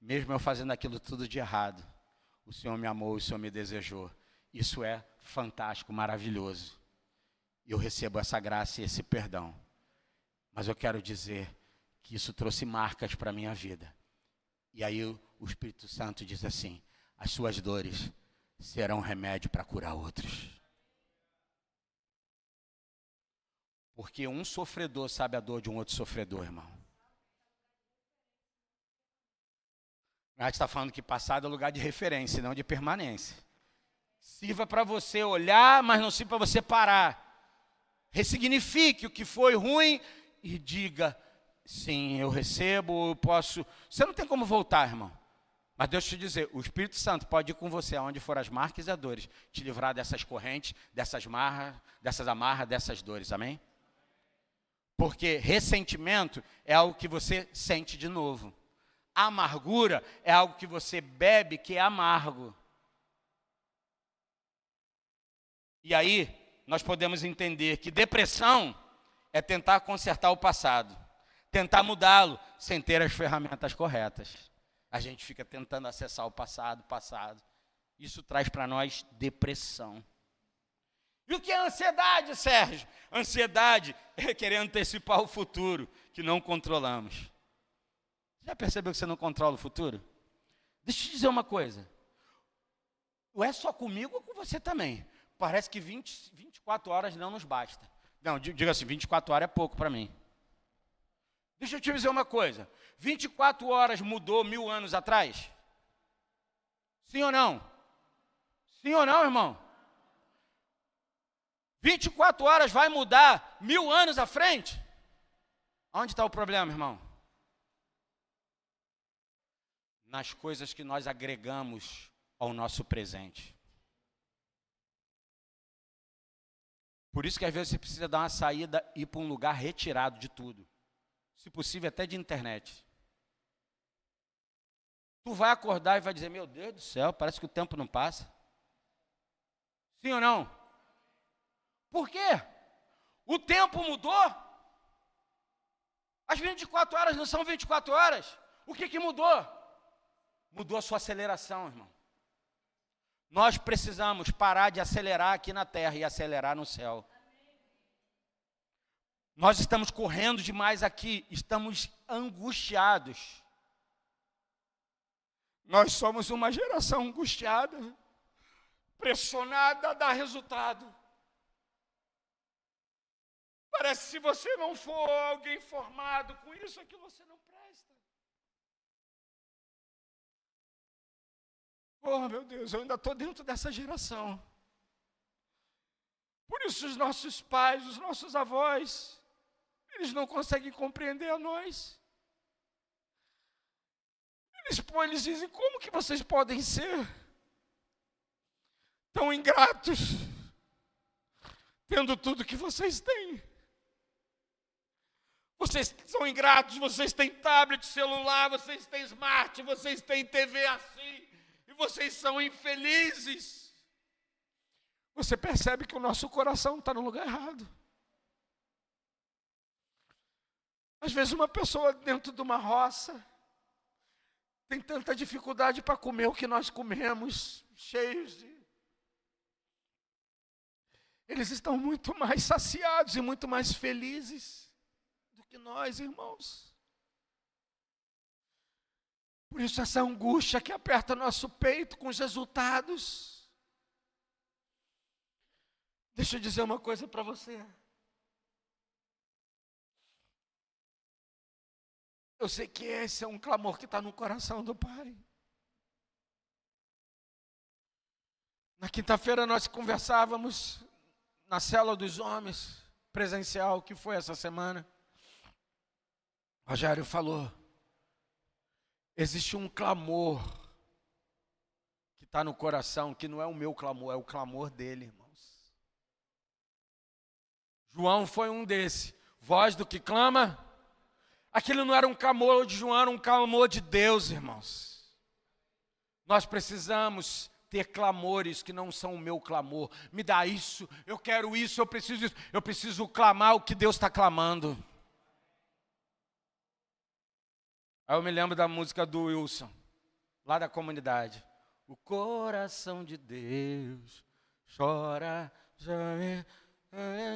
mesmo eu fazendo aquilo tudo de errado, o Senhor me amou, o Senhor me desejou. Isso é fantástico, maravilhoso. E eu recebo essa graça e esse perdão. Mas eu quero dizer que isso trouxe marcas para a minha vida. E aí o Espírito Santo diz assim, as suas dores serão remédio para curar outros. Porque um sofredor sabe a dor de um outro sofredor, irmão. A gente está falando que passado é lugar de referência, não de permanência. Sirva para você olhar, mas não sirva para você parar. Ressignifique o que foi ruim e diga, sim, eu recebo, eu posso. Você não tem como voltar, irmão. Mas Deus te dizer, o Espírito Santo pode ir com você aonde for as marcas e as dores, te livrar dessas correntes, dessas amarras, dessas dores, amém? Porque ressentimento é algo que você sente de novo. Amargura é algo que você bebe que é amargo. E aí, nós podemos entender que depressão é tentar consertar o passado, tentar mudá-lo sem ter as ferramentas corretas. A gente fica tentando acessar o passado. Isso traz para nós depressão. E o que é ansiedade, Sérgio? Ansiedade é querer antecipar o futuro que não controlamos. Já percebeu que você não controla o futuro? Deixa eu te dizer uma coisa. Ou é só comigo ou com você também. Parece que 24 horas não nos basta. Não, diga assim, 24 horas é pouco para mim. Deixa eu te dizer uma coisa. 24 horas mudou 1000 anos atrás? Sim ou não? Sim ou não, irmão? 24 horas vai mudar 1000 anos à frente? Onde está o problema, irmão? Nas coisas que nós agregamos ao nosso presente. Por isso que às vezes você precisa dar uma saída e ir para um lugar retirado de tudo. Se possível até de internet. Tu vai acordar e vai dizer, meu Deus do céu, parece que o tempo não passa. Sim ou não? Por quê? O tempo mudou? As 24 horas não são 24 horas. O que mudou? Mudou a sua aceleração, irmão. Nós precisamos parar de acelerar aqui na terra e acelerar no céu. Nós estamos correndo demais aqui, estamos angustiados. Nós somos uma geração angustiada, pressionada a dar resultado. Parece que se você não for alguém formado com isso aqui, você não presta. Oh, meu Deus, eu ainda estou dentro dessa geração. Por isso os nossos pais, os nossos avós, eles não conseguem compreender a nós. Eles dizem, como que vocês podem ser tão ingratos, tendo tudo que vocês têm? Vocês são ingratos, vocês têm tablet, celular, vocês têm smart, vocês têm TV assim, e vocês são infelizes. Você percebe que o nosso coração está no lugar errado. Às vezes uma pessoa dentro de uma roça tem tanta dificuldade para comer o que nós comemos, cheios de... Eles estão muito mais saciados e muito mais felizes do que nós, irmãos. Por isso essa angústia que aperta nosso peito com os resultados. Deixa eu dizer uma coisa para você. Eu sei que esse é um clamor que está no coração do Pai. Na quinta-feira nós conversávamos na célula dos homens, presencial, que foi essa semana. Rogério falou, existe um clamor que está no coração, que não é o meu clamor, é o clamor dele, irmãos. João foi um desse, voz do que clama. Aquilo não era um clamor de João, era um clamor de Deus, irmãos. Nós precisamos ter clamores que não são o meu clamor. Me dá isso, eu quero isso, eu preciso isso. Eu preciso clamar o que Deus está clamando. Aí eu me lembro da música do Wilson, lá da comunidade. O coração de Deus chora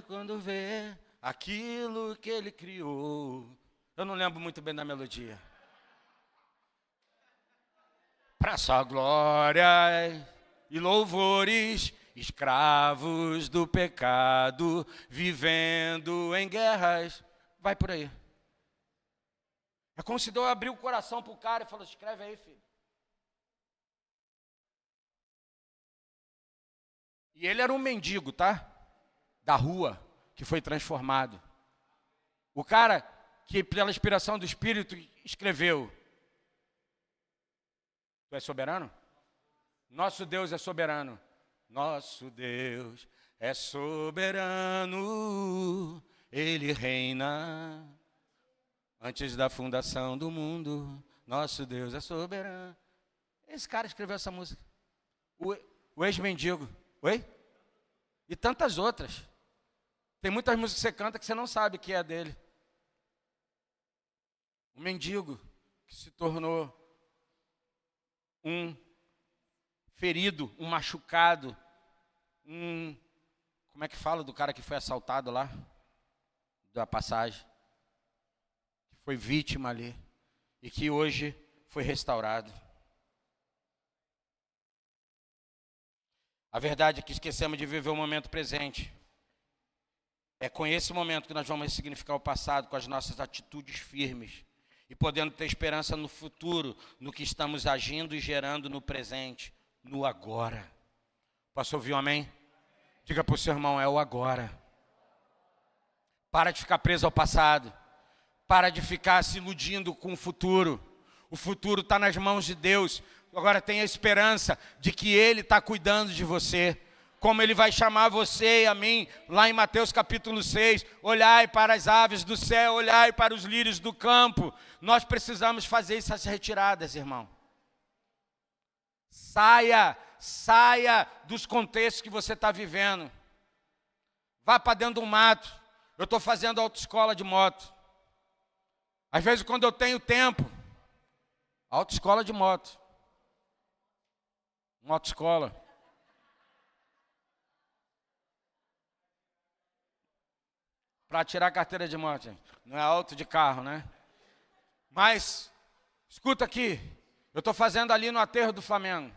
quando vê aquilo que Ele criou. Eu não lembro muito bem da melodia. Para sua glória e louvores, escravos do pecado, vivendo em guerras. Vai por aí. É como se Deus abriu o coração para o cara e falou, escreve aí, filho. E ele era um mendigo, tá? Da rua, que foi transformado. O cara que pela inspiração do Espírito escreveu. Tu és soberano? Nosso Deus é soberano. Nosso Deus é soberano. Ele reina antes da fundação do mundo. Nosso Deus é soberano. Esse cara escreveu essa música. O ex-mendigo. Oi? E tantas outras. Tem muitas músicas que você canta que você não sabe que é dele. O mendigo que se tornou um ferido, um machucado, como é que fala do cara que foi assaltado lá? Da passagem. Que foi vítima ali. E que hoje foi restaurado. A verdade é que esquecemos de viver o momento presente. É com esse momento que nós vamos ressignificar o passado, com as nossas atitudes firmes. E podendo ter esperança no futuro, no que estamos agindo e gerando no presente, no agora. Posso ouvir um amém? Diga para o seu irmão, é o agora. Para de ficar preso ao passado. Para de ficar se iludindo com o futuro. O futuro está nas mãos de Deus. Agora tenha esperança de que Ele está cuidando de você. Como Ele vai chamar você e a mim, lá em Mateus capítulo 6. Olhai para as aves do céu, olhai para os lírios do campo. Nós precisamos fazer essas retiradas, irmão. Saia dos contextos que você está vivendo. Vá para dentro do mato. Eu estou fazendo autoescola de moto. Às vezes, quando eu tenho tempo, autoescola de moto. Uma autoescola. Para tirar a carteira de moto, gente. Não é auto de carro, né? Mas, escuta aqui. Eu estou fazendo ali no aterro do Flamengo.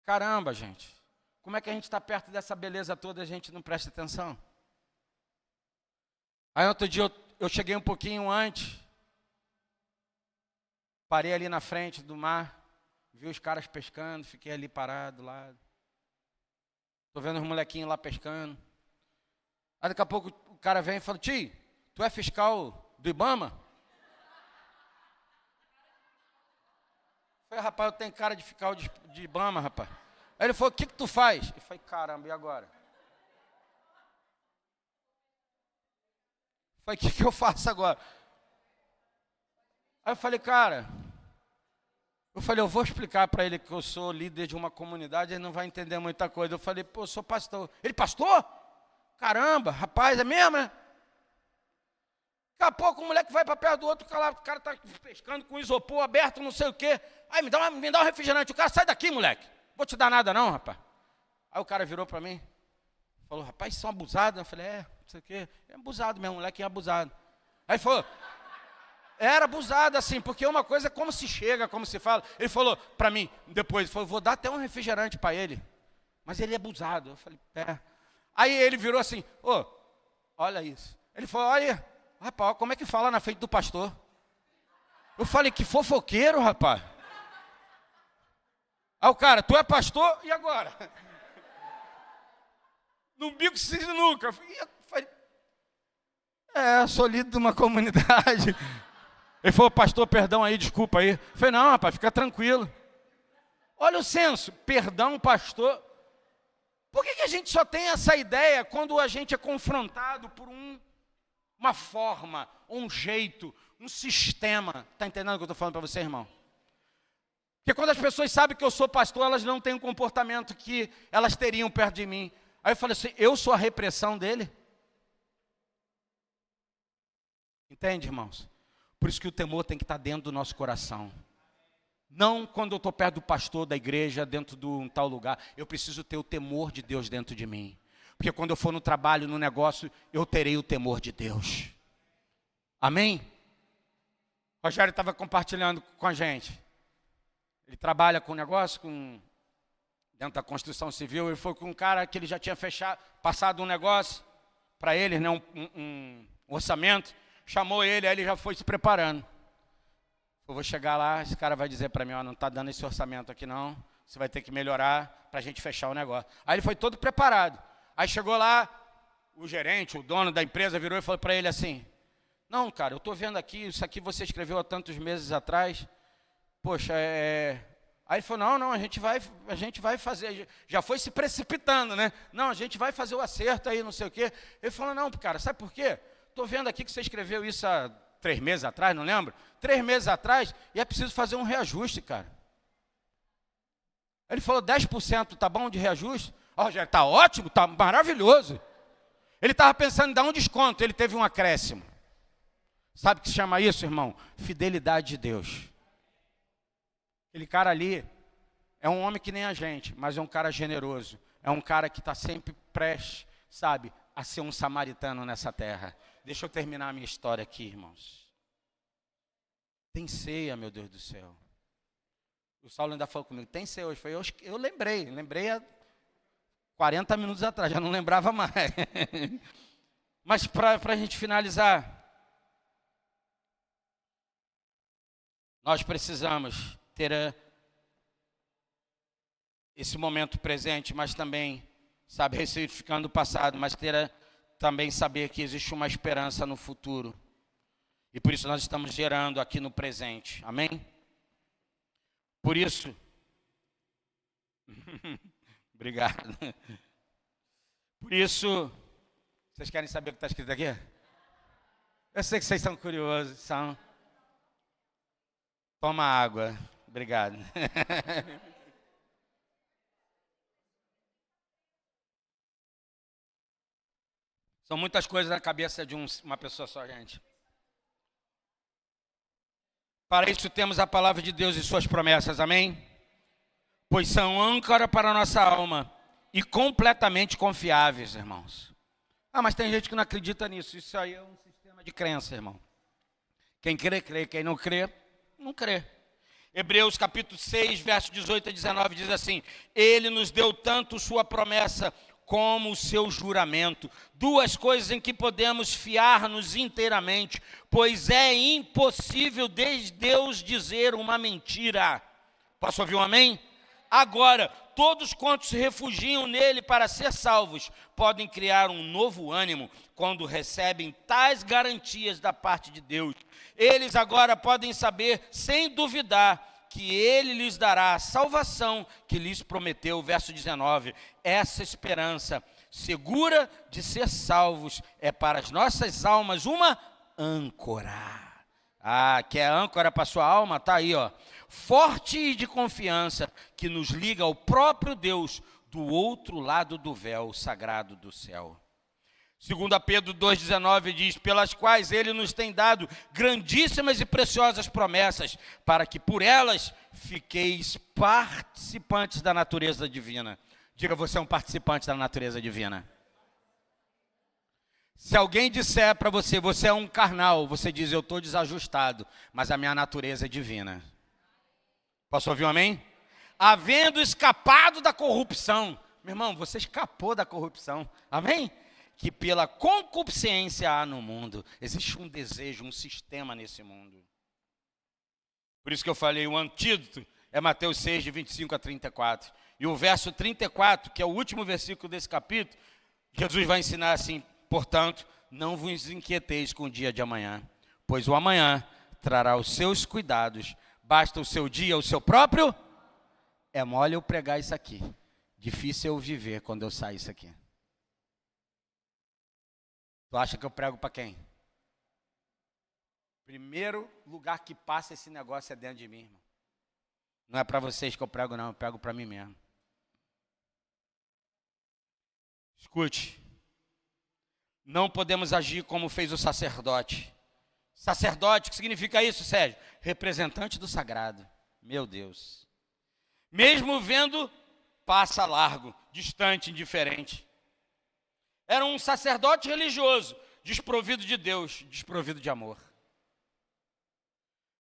Caramba, gente. Como é que a gente está perto dessa beleza toda e a gente não presta atenção? Aí outro dia eu cheguei um pouquinho antes. Parei ali na frente do mar. Vi os caras pescando. Fiquei ali parado lá. Estou vendo os molequinhos lá pescando. Aí daqui a pouco o cara vem e fala, tio, tu é fiscal do IBAMA? Eu falei, rapaz, eu tenho cara de fiscal de IBAMA, rapaz. Aí ele falou, o que tu faz? Eu falei, caramba, e agora? Eu falei, o que eu faço agora? Aí eu falei, cara, eu vou explicar para ele que eu sou líder de uma comunidade, ele não vai entender muita coisa. Eu falei, pô, eu sou pastor. Ele, pastor? Caramba, rapaz, é mesmo, né? Daqui a pouco o moleque vai para perto do outro, o cara está pescando com isopor aberto, não sei o quê. Aí me dá um refrigerante. O cara, sai daqui, moleque. Vou te dar nada não, rapaz. Aí o cara virou para mim, falou, rapaz, são abusados. Eu falei, não sei o quê. É abusado mesmo, moleque é abusado. Aí falou, era abusado assim, porque uma coisa é como se chega, como se fala. Ele falou para mim, depois, ele falou, vou dar até um refrigerante para ele. Mas ele é abusado. Eu falei, Aí ele virou assim, olha isso. Ele falou, olha, rapaz, como é que fala na frente do pastor? Eu falei, que fofoqueiro, rapaz. Aí o cara, tu é pastor, e agora? Num bico de sinuca. Eu falei, sou líder de uma comunidade. Ele falou, pastor, perdão aí, desculpa aí. Eu falei, não, rapaz, fica tranquilo. Olha o senso, perdão, pastor. Por que a gente só tem essa ideia quando a gente é confrontado por uma forma, um jeito, um sistema? Está entendendo o que eu estou falando para você, irmão? Porque quando as pessoas sabem que eu sou pastor, elas não têm o comportamento que elas teriam perto de mim. Aí eu falei assim, eu sou a repressão dele? Entende, irmãos? Por isso que o temor tem que estar dentro do nosso coração. Não quando eu estou perto do pastor, da igreja, dentro de um tal lugar. Eu preciso ter o temor de Deus dentro de mim. Porque quando eu for no trabalho, no negócio, eu terei o temor de Deus. Amém? O Rogério estava compartilhando com a gente. Ele trabalha com negócio, dentro da construção civil. Ele foi com um cara que ele já tinha passado um negócio para ele, né, um orçamento. Chamou ele, aí ele já foi se preparando. Eu vou chegar lá, esse cara vai dizer para mim, não está dando esse orçamento aqui não. Você vai ter que melhorar para a gente fechar o negócio. Aí ele foi todo preparado. Aí chegou lá, o gerente, o dono da empresa virou e falou para ele assim, não, cara, eu estou vendo aqui, isso aqui você escreveu há tantos meses atrás. Poxa, Aí ele falou, não, a gente vai fazer, já foi se precipitando, né? Não, a gente vai fazer o acerto aí, não sei o quê. Ele falou, não, cara, sabe por quê? Estou vendo aqui que você escreveu isso há 3 meses atrás, não lembro? 3 meses atrás, e é preciso fazer um reajuste, cara. Ele falou, 10% tá bom de reajuste? Já está ótimo, está maravilhoso. Ele estava pensando em dar um desconto, ele teve um acréscimo. Sabe o que se chama isso, irmão? Fidelidade de Deus. Aquele cara ali é um homem que nem a gente, mas é um cara generoso. É um cara que está sempre prestes, sabe, a ser um samaritano nessa terra. Deixa eu terminar a minha história aqui, irmãos. Tem ceia, meu Deus do céu. O Saulo ainda falou comigo, tem ceia hoje. Eu lembrei há 40 minutos atrás, já não lembrava mais. Mas para a gente finalizar, nós precisamos ter esse momento presente, mas também, sabe, ressignificando o passado, mas também saber que existe uma esperança no futuro. E por isso nós estamos gerando aqui no presente. Amém? Por isso, obrigado. Por isso, vocês querem saber o que está escrito aqui? Eu sei que vocês são curiosos, são. Toma água. Obrigado. São muitas coisas na cabeça de uma pessoa só, gente. Para isso temos a palavra de Deus e suas promessas, amém? Pois são âncora para a nossa alma e completamente confiáveis, irmãos. Mas tem gente que não acredita nisso. Isso aí é um sistema de crença, irmão. Quem crê, crê. Quem não crê, não crê. Hebreus capítulo 6, verso 18 a 19 diz assim: Ele nos deu tanto sua promessa como o seu juramento, 2 coisas em que podemos fiar-nos inteiramente, pois é impossível Deus dizer uma mentira. Posso ouvir um amém? Agora, todos quantos se refugiam nele para ser salvos, podem criar um novo ânimo quando recebem tais garantias da parte de Deus. Eles agora podem saber, sem duvidar, que ele lhes dará a salvação que lhes prometeu. Verso 19, essa esperança segura de ser salvos é para as nossas almas uma âncora. Que é âncora para a sua alma, está aí, forte e de confiança, que nos liga ao próprio Deus do outro lado do véu sagrado do céu. 2 Pedro 2,19 diz, pelas quais ele nos tem dado grandíssimas e preciosas promessas, para que por elas fiqueis participantes da natureza divina. Diga, você é um participante da natureza divina. Se alguém disser para você, você é um carnal, você diz, eu estou desajustado, mas a minha natureza é divina. Posso ouvir um amém? Havendo escapado da corrupção. Meu irmão, você escapou da corrupção. Amém? Que pela concupiscência há no mundo. Existe um desejo, um sistema nesse mundo. Por isso que eu falei, o antídoto é Mateus 6, de 25 a 34. E o verso 34, que é o último versículo desse capítulo, Jesus vai ensinar assim, portanto, não vos inquieteis com o dia de amanhã, pois o amanhã trará os seus cuidados. Basta o seu dia, o seu próprio. É mole eu pregar isso aqui. Difícil eu viver quando eu sair isso aqui. Tu acha que eu prego para quem? Primeiro lugar que passa esse negócio é dentro de mim, irmão. Não é para vocês que eu prego, não. Eu prego para mim mesmo. Escute. Não podemos agir como fez o sacerdote. Sacerdote, o que significa isso, Sérgio? Representante do sagrado. Meu Deus. Mesmo vendo, passa largo, distante, indiferente. Era um sacerdote religioso, desprovido de Deus, desprovido de amor.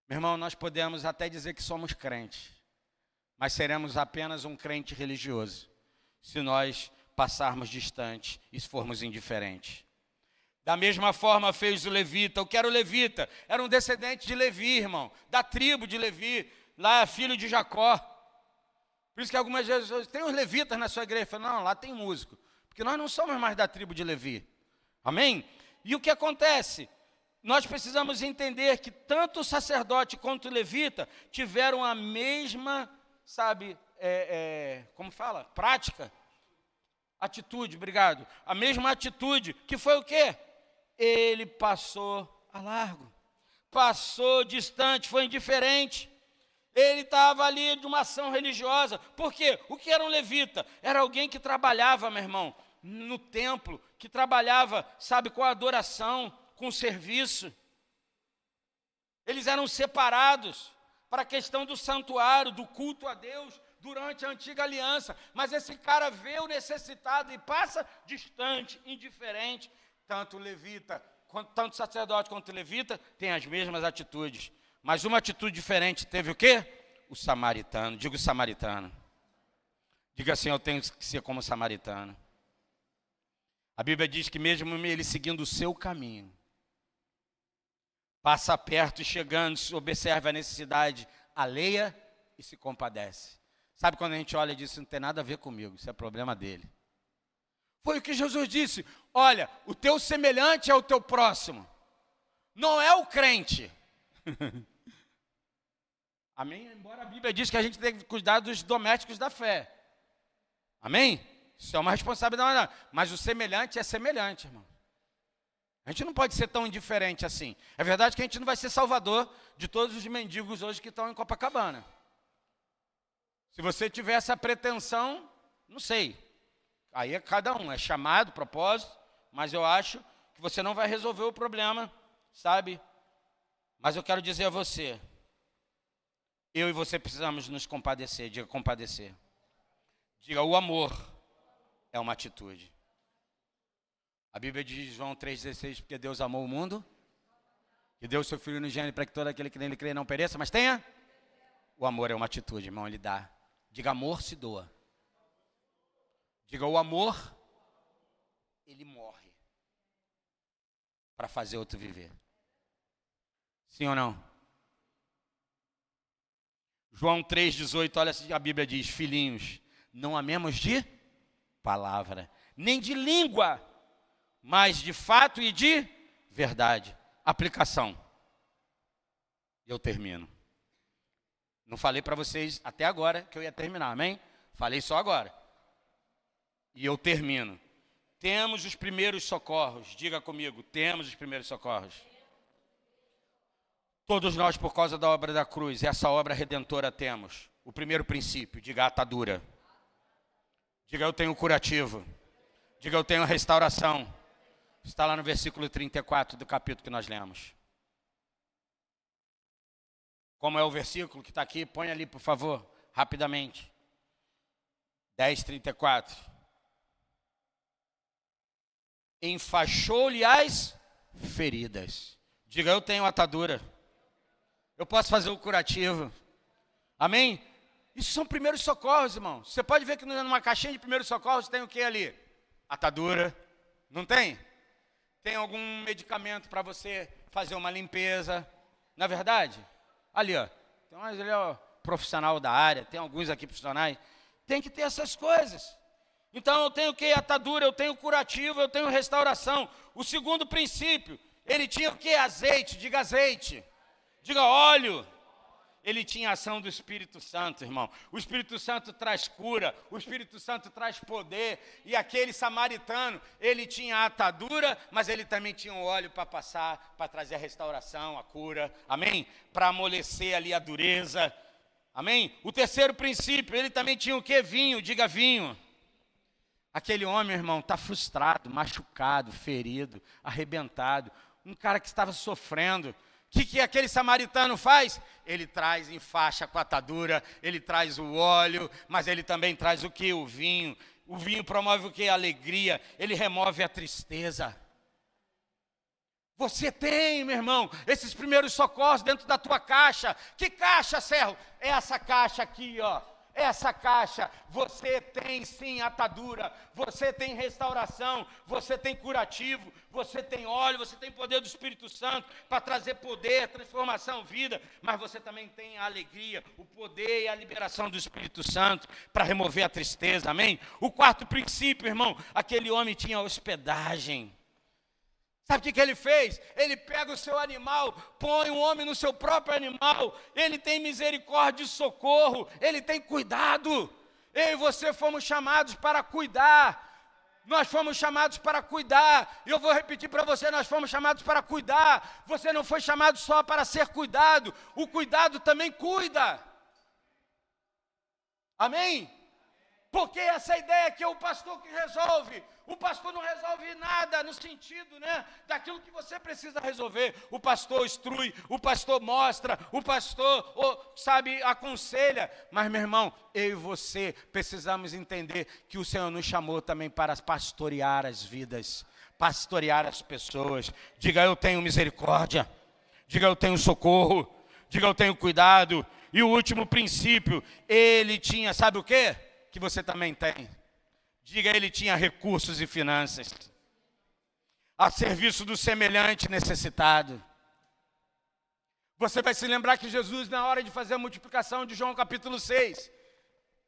Meu irmão, nós podemos até dizer que somos crentes, mas seremos apenas um crente religioso, se nós passarmos distante e se formos indiferentes. Da mesma forma fez o levita. O que era o levita? Era um descendente de Levi, irmão, da tribo de Levi, lá filho de Jacó. Por isso que algumas vezes tem os levitas na sua igreja. Falam, não, lá tem músico. Porque nós não somos mais da tribo de Levi. Amém? E o que acontece? Nós precisamos entender que tanto o sacerdote quanto o levita tiveram a mesma, sabe, como fala? Prática. Atitude, obrigado. A mesma atitude, que foi o quê? Ele passou a largo. Passou distante, foi indiferente. Ele estava ali de uma ação religiosa. Por quê? O que era um levita? Era alguém que trabalhava, meu irmão, no templo, que trabalhava, sabe, com a adoração, com o serviço. Eles eram separados para a questão do santuário, do culto a Deus, durante a antiga aliança. Mas esse cara vê o necessitado e passa distante, indiferente. Tanto o levita, tanto o sacerdote quanto o levita têm as mesmas atitudes. Mas uma atitude diferente teve o quê? O samaritano. Diga o samaritano. Diga assim, eu tenho que ser como o samaritano. A Bíblia diz que mesmo ele seguindo o seu caminho, passa perto e chegando, observa a necessidade alheia e se compadece. Sabe quando a gente olha e diz, isso não tem nada a ver comigo, isso é problema dele. Foi o que Jesus disse, olha, o teu semelhante é o teu próximo, não é o crente. Amém? Embora a Bíblia diz que a gente tem que cuidar dos domésticos da fé. Amém? Isso é uma responsabilidade, mas o semelhante é semelhante, irmão. A gente não pode ser tão indiferente assim. É verdade que a gente não vai ser salvador de todos os mendigos hoje que estão em Copacabana. Se você tiver essa pretensão, não sei. Aí é cada um, é chamado, propósito, mas eu acho que você não vai resolver o problema, sabe? Mas eu quero dizer a você, eu e você precisamos nos compadecer. Diga compadecer. Diga, o amor é uma atitude. A Bíblia diz em João 3,16, porque Deus amou o mundo, e deu o seu Filho unigênito para que todo aquele que nele crê não pereça, mas tenha. O amor é uma atitude, irmão, ele dá. Diga, amor se doa. Diga, o amor, ele morre para fazer outro viver. Sim ou não? João 3,18, olha a Bíblia diz, filhinhos, não amemos de palavra, nem de língua, mas de fato e de verdade. Aplicação. Eu termino. Não falei para vocês até agora que eu ia terminar, amém? Falei só agora. E eu termino. Temos os primeiros socorros. Diga comigo, temos os primeiros socorros. Todos nós, por causa da obra da cruz, essa obra redentora temos. O primeiro princípio, diga atadura. Diga eu tenho curativo. Diga eu tenho restauração. Está lá no versículo 34 do capítulo que nós lemos. Como é o versículo que está aqui? Põe ali, por favor, rapidamente. 10:34. Enfaixou-lhe as feridas. Diga, eu tenho atadura. Eu posso fazer o curativo. Amém? Isso são primeiros socorros, irmão. Você pode ver que numa caixinha de primeiros socorros tem o que ali? Atadura. Não tem? Tem algum medicamento para você fazer uma limpeza. Na verdade, ali, ó. Tem mais ali, ó, profissional da área. Tem alguns aqui profissionais. Tem que ter essas coisas. Então eu tenho o que? Atadura, eu tenho curativo, eu tenho restauração. O segundo princípio, ele tinha o que? Azeite. Diga azeite. Diga óleo. Ele tinha a ação do Espírito Santo, irmão. O Espírito Santo traz cura, o Espírito Santo traz poder. E aquele samaritano, ele tinha a atadura, mas ele também tinha o óleo para passar, para trazer a restauração, a cura. Amém? Para amolecer ali a dureza. Amém? O terceiro princípio, ele também tinha o que? Vinho. Diga vinho. Aquele homem, irmão, está frustrado, machucado, ferido, arrebentado. Um cara que estava sofrendo. O que aquele samaritano faz? Ele traz em faixa com a atadura, ele traz o óleo, mas ele também traz o que? O vinho. O vinho promove o que? A alegria, ele remove a tristeza. Você tem, meu irmão, esses primeiros socorros dentro da tua caixa. Que caixa, Serro? É essa caixa aqui, ó. Essa caixa, você tem sim atadura, você tem restauração, você tem curativo, você tem óleo, você tem poder do Espírito Santo para trazer poder, transformação, vida, mas você também tem a alegria, o poder e a liberação do Espírito Santo para remover a tristeza, amém? O quarto princípio, irmão, aquele homem tinha hospedagem. Sabe o que ele fez? Ele pega o seu animal, põe um homem no seu próprio animal, ele tem misericórdia e socorro, ele tem cuidado. Eu e você fomos chamados para cuidar. Nós fomos chamados para cuidar. E eu vou repetir para você, nós fomos chamados para cuidar. Você não foi chamado só para ser cuidado. O cuidado também cuida. Amém? Porque essa ideia que é o pastor que resolve. O pastor não resolve nada no sentido, daquilo que você precisa resolver. O pastor instrui, o pastor mostra, o pastor, aconselha. Mas, meu irmão, eu e você precisamos entender que o Senhor nos chamou também para pastorear as vidas, pastorear as pessoas. Diga, eu tenho misericórdia. Diga, eu tenho socorro. Diga, eu tenho cuidado. E o último princípio, ele tinha, sabe o quê? Que você também tem. Diga, ele tinha recursos e finanças a serviço do semelhante necessitado. Você vai se lembrar que Jesus, na hora de fazer a multiplicação de João capítulo 6,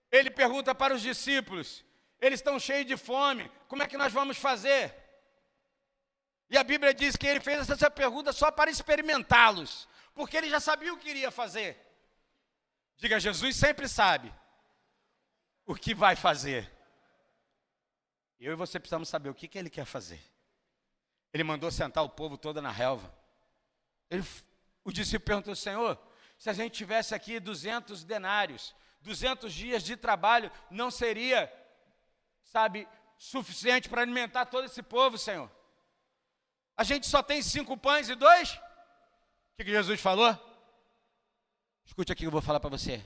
ele pergunta para os discípulos, eles estão cheios de fome, como é que nós vamos fazer? E a Bíblia diz que ele fez essa pergunta só para experimentá-los, porque ele já sabia o que iria fazer. Diga, Jesus sempre sabe o que vai fazer. Eu e você precisamos saber o que ele quer fazer. Ele mandou sentar o povo todo na relva. O discípulo perguntou, Senhor, se a gente tivesse aqui 200 denários, 200 dias de trabalho, não seria, suficiente para alimentar todo esse povo, Senhor? A gente só tem 5 pães e 2? O que Jesus falou? Escute aqui que eu vou falar para você.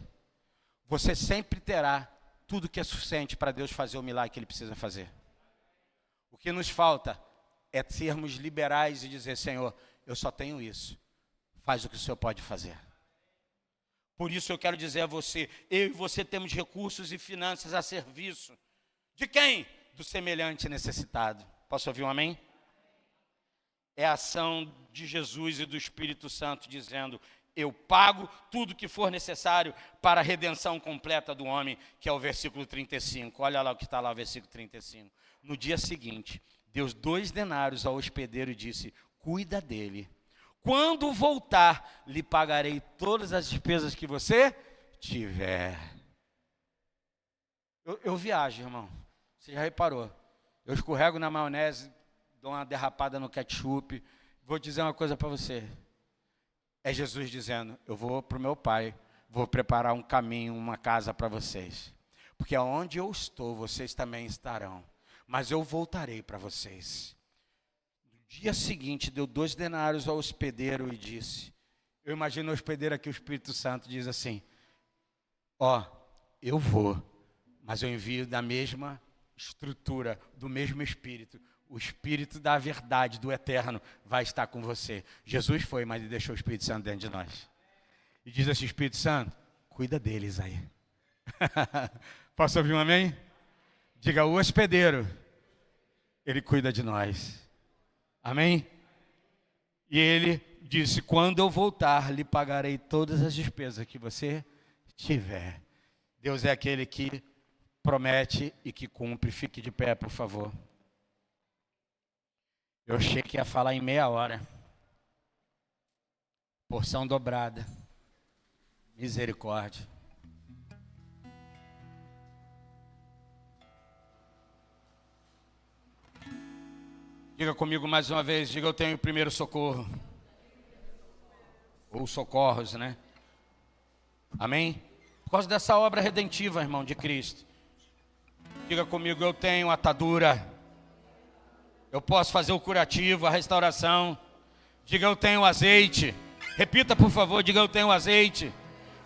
Você sempre terá tudo que é suficiente para Deus fazer o milagre que Ele precisa fazer. O que nos falta é sermos liberais e dizer, Senhor, eu só tenho isso. Faz o que o Senhor pode fazer. Por isso eu quero dizer a você, eu e você temos recursos e finanças a serviço. De quem? Do semelhante necessitado. Posso ouvir um amém? É a ação de Jesus e do Espírito Santo dizendo, eu pago tudo que for necessário para a redenção completa do homem, que é o versículo 35. Olha lá o que está lá, o versículo 35. No dia seguinte, deu 2 denários ao hospedeiro e disse, cuida dele. Quando voltar, lhe pagarei todas as despesas que você tiver. Eu viajo, irmão. Você já reparou? Eu escorrego na maionese, dou uma derrapada no ketchup. Vou dizer uma coisa para você. É Jesus dizendo, eu vou para o meu Pai, vou preparar um caminho, uma casa para vocês. Porque aonde eu estou, vocês também estarão. Mas eu voltarei para vocês. No dia seguinte, deu 2 denários ao hospedeiro e disse, eu imagino o hospedeiro aqui, o Espírito Santo diz assim, eu vou, mas eu envio da mesma estrutura, do mesmo Espírito. O Espírito da verdade, do eterno, vai estar com você. Jesus foi, mas ele deixou o Espírito Santo dentro de nós. E diz assim, Espírito Santo, cuida deles aí. Posso ouvir um amém? Diga, o hospedeiro, ele cuida de nós. Amém? E ele disse, quando eu voltar, lhe pagarei todas as despesas que você tiver. Deus é aquele que promete e que cumpre. Fique de pé, por favor. Eu achei que ia falar em meia hora. Porção dobrada. Misericórdia. Diga comigo mais uma vez, diga eu tenho o primeiro socorro. Ou socorros, né? Amém? Por causa dessa obra redentiva, irmão, de Cristo. Diga comigo, eu tenho atadura. Eu posso fazer o curativo, a restauração. Diga eu tenho azeite. Repita por favor, diga eu tenho azeite.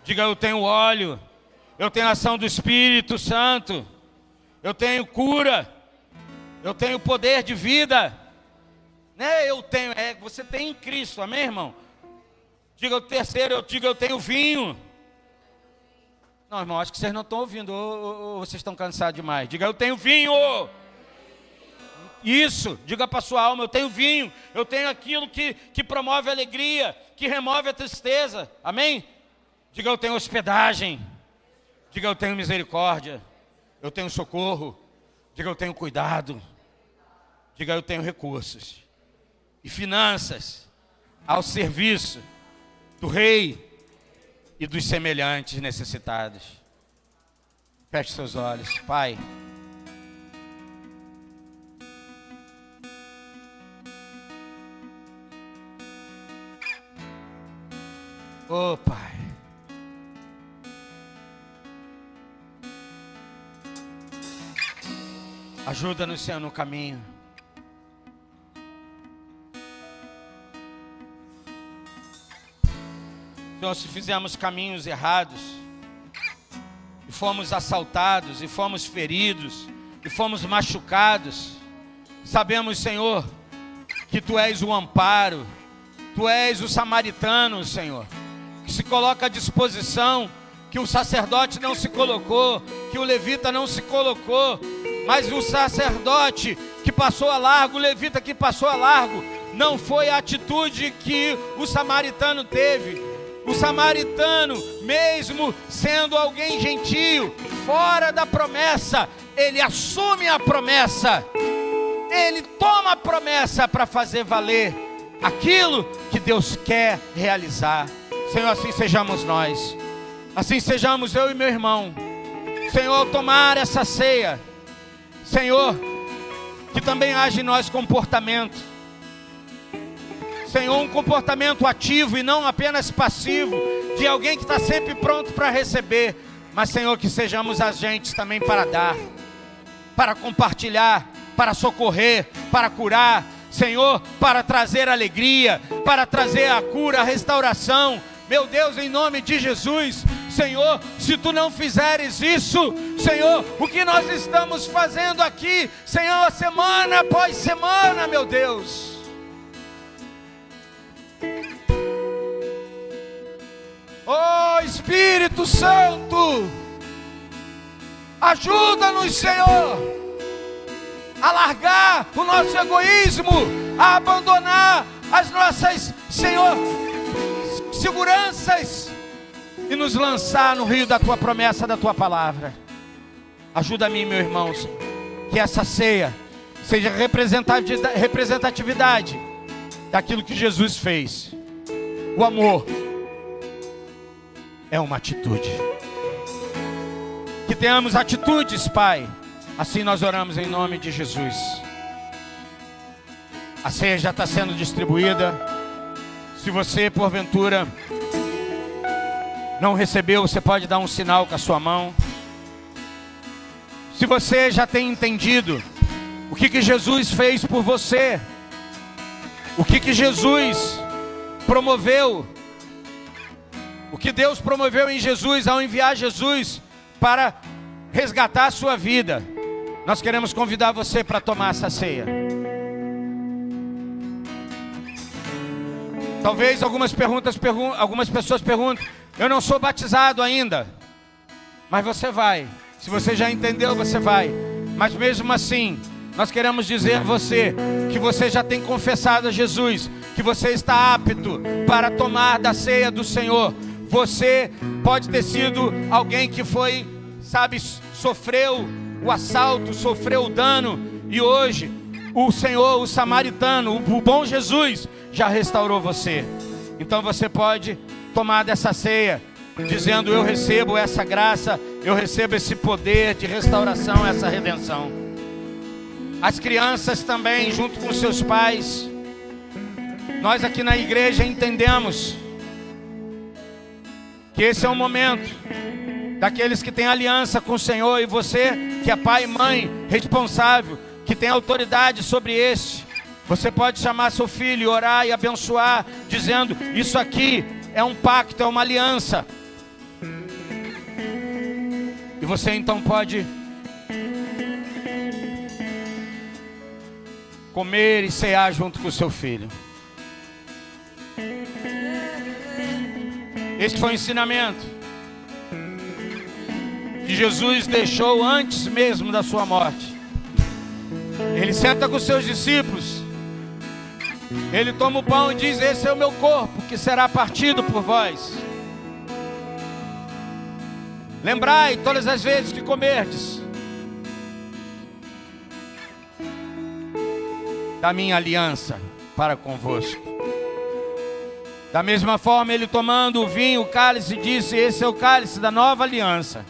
Diga eu tenho óleo. Eu tenho ação do Espírito Santo. Eu tenho cura. Eu tenho poder de vida. Né? Eu tenho, você tem em Cristo, amém, irmão? Diga o terceiro, eu tenho vinho. Não, irmão, acho que vocês não estão ouvindo, ou vocês estão cansados demais. Diga, eu tenho vinho. Isso, diga para a sua alma, eu tenho vinho. Eu tenho aquilo que promove a alegria, que remove a tristeza, amém? Diga, eu tenho hospedagem. Diga, eu tenho misericórdia. Eu tenho socorro. Diga, eu tenho cuidado. Diga, eu tenho recursos. e finanças ao serviço do Rei e dos semelhantes necessitados. Feche seus olhos, Pai. Oh, Pai. Ajuda-nos, Senhor, no caminho. Senhor, se fizemos caminhos errados, e fomos assaltados, e fomos feridos, e fomos machucados, sabemos, Senhor, que Tu és o amparo, Tu és o samaritano, Senhor, que se coloca à disposição, que o sacerdote não se colocou, que o levita não se colocou, mas o sacerdote que passou a largo, o levita que passou a largo, não foi a atitude que o samaritano teve. O samaritano, mesmo sendo alguém gentio, fora da promessa, ele assume a promessa, ele toma a promessa para fazer valer aquilo que Deus quer realizar. Senhor, assim sejamos nós, assim sejamos eu e meu irmão. Senhor, ao tomar essa ceia, Senhor, que também haja em nós comportamento. Senhor, um comportamento ativo e não apenas passivo, de alguém que está sempre pronto para receber, mas, Senhor, que sejamos agentes também para dar, para compartilhar, para socorrer, para curar, Senhor, para trazer alegria, para trazer a cura, a restauração. Meu Deus, em nome de Jesus, Senhor, se Tu não fizeres isso, Senhor, o que nós estamos fazendo aqui, Senhor, semana após semana, meu Deus, oh Espírito Santo, ajuda-nos, Senhor, a largar o nosso egoísmo, a abandonar as nossas, Senhor, seguranças e nos lançar no rio da Tua promessa, da Tua palavra. Ajuda a mim, meu irmão, Senhor, que essa ceia seja representatividade daquilo que Jesus fez. O amor é uma atitude. Que tenhamos atitudes, Pai. Assim nós oramos em nome de Jesus. A ceia já está sendo distribuída. Se você, porventura, não recebeu, você pode dar um sinal com a sua mão. Se você já tem entendido o que Jesus fez por você, o que Jesus promoveu, o que Deus promoveu em Jesus ao enviar Jesus para resgatar a sua vida, nós queremos convidar você para tomar essa ceia. Talvez algumas pessoas perguntem: eu não sou batizado ainda. Mas você vai. Se você já entendeu, você vai. Mas mesmo assim, nós queremos dizer a você que você já tem confessado a Jesus, que você está apto para tomar da ceia do Senhor. Você pode ter sido alguém que foi, sabe, sofreu o assalto, sofreu o dano, e hoje o Senhor, o samaritano, o bom Jesus já restaurou você. Então você pode tomar dessa ceia, dizendo: eu recebo essa graça, eu recebo esse poder de restauração, essa redenção. As crianças também, junto com seus pais. Nós aqui na igreja entendemos que esse é o momento daqueles que têm aliança com o Senhor, e você que é pai e mãe responsável, que tem autoridade sobre este, você pode chamar seu filho, orar e abençoar, dizendo: isso aqui é um pacto, é uma aliança. E você então pode comer e cear junto com o seu filho. Este foi o ensinamento que Jesus deixou antes mesmo da sua morte. Ele senta com os seus discípulos, ele toma o pão e diz: esse é o meu corpo que será partido por vós. Lembrai todas as vezes que comerdes da minha aliança. para convosco. Da mesma forma, ele tomando o vinho, o cálice, disse: esse é o cálice da nova aliança.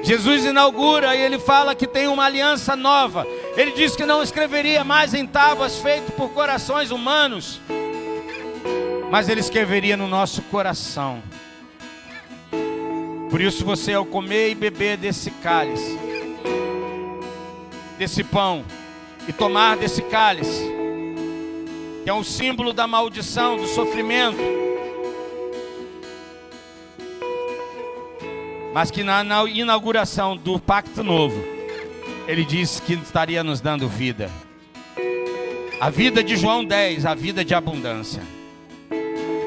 Jesus inaugura e ele fala que tem uma aliança nova. Ele diz que não escreveria mais em tábuas feitas por corações humanos, mas ele escreveria no nosso coração. Por isso você, ao comer e beber desse cálice, desse pão, e tomar desse cálice, que é um símbolo da maldição, do sofrimento, mas que na inauguração do pacto novo, ele disse que estaria nos dando vida. A vida de João 10, a vida de abundância.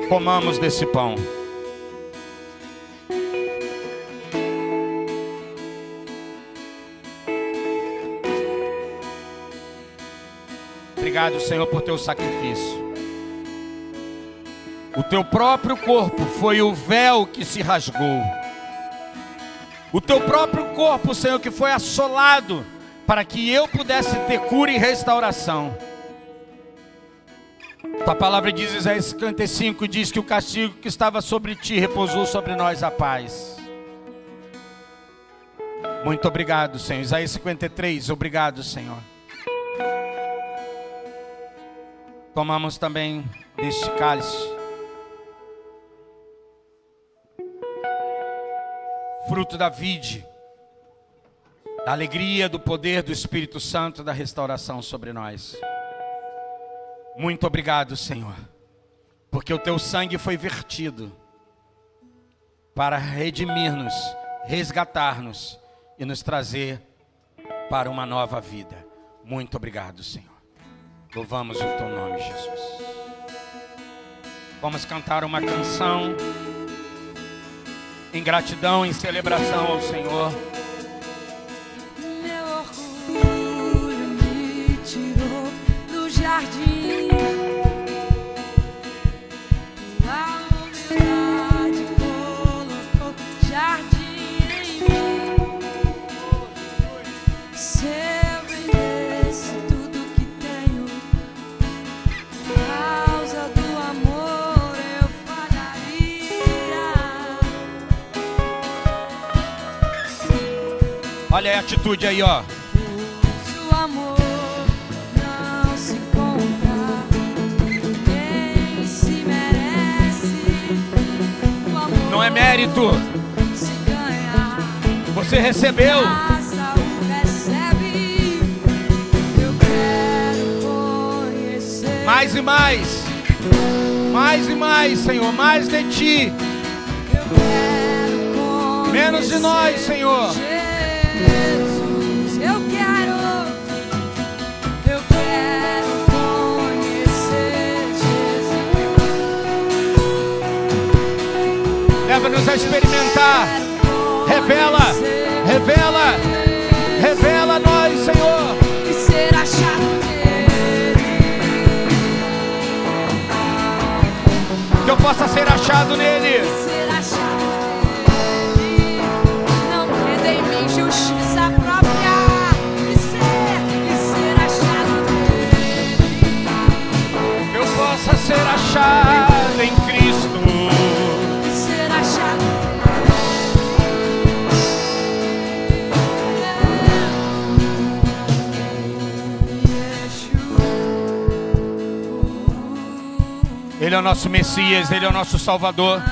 Comamos desse pão. Obrigado, Senhor, por teu sacrifício. O teu próprio corpo foi o véu que se rasgou. O teu próprio corpo, Senhor, que foi assolado para que eu pudesse ter cura e restauração. Tua palavra diz, Isaías 55, diz que o castigo que estava sobre ti repousou sobre nós a paz. Muito obrigado, Senhor. Isaías 53, obrigado, Senhor. Tomamos também deste cálice, fruto da vide, da alegria, do poder do Espírito Santo, da restauração sobre nós. Muito obrigado, Senhor, porque o teu sangue foi vertido para redimir-nos, resgatar-nos e nos trazer para uma nova vida. Muito obrigado, Senhor. Louvamos o teu nome, Jesus. Vamos cantar uma canção em gratidão, em celebração ao Senhor. Meu orgulho me tirou do jardim, a humildade colocou jardim em mim. Se eu vendesse tudo que tenho, por causa do amor eu falharia. Olha a atitude aí, ó. O amor não se compra, quem se merece. O amor Não é mérito. se ganha, Você recebeu. graça o recebe. Eu quero conhecer Mais e mais. Mais e mais, Senhor. Mais de ti. eu quero conhecer Menos de nós, Senhor. Jesus, eu quero conhecer Jesus. Leva-nos a experimentar. Revela, revela, revela a nós, Senhor. E ser achado nele, Que eu possa ser achado nele. ser achado nele, não tendo em mim justiça própria. E ser achado nele, Que eu possa ser achado em Cristo. e ser achado nele. Ele é o nosso Messias, Ele é o nosso Salvador.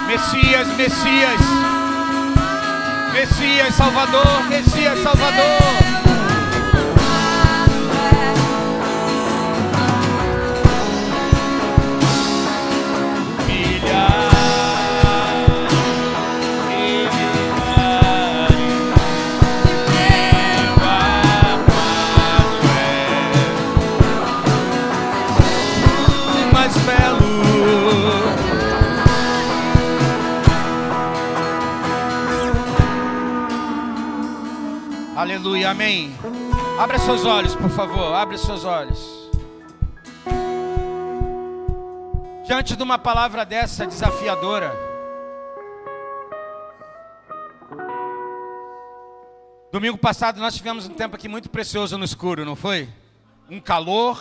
Messias, Messias, Messias, Salvador, Messias, Salvador. Mais belo. Aleluia, amém. Abra seus olhos, por favor, abre seus olhos. Diante de uma palavra dessa desafiadora, domingo passado nós tivemos um tempo aqui muito precioso no escuro, não foi? Um calor,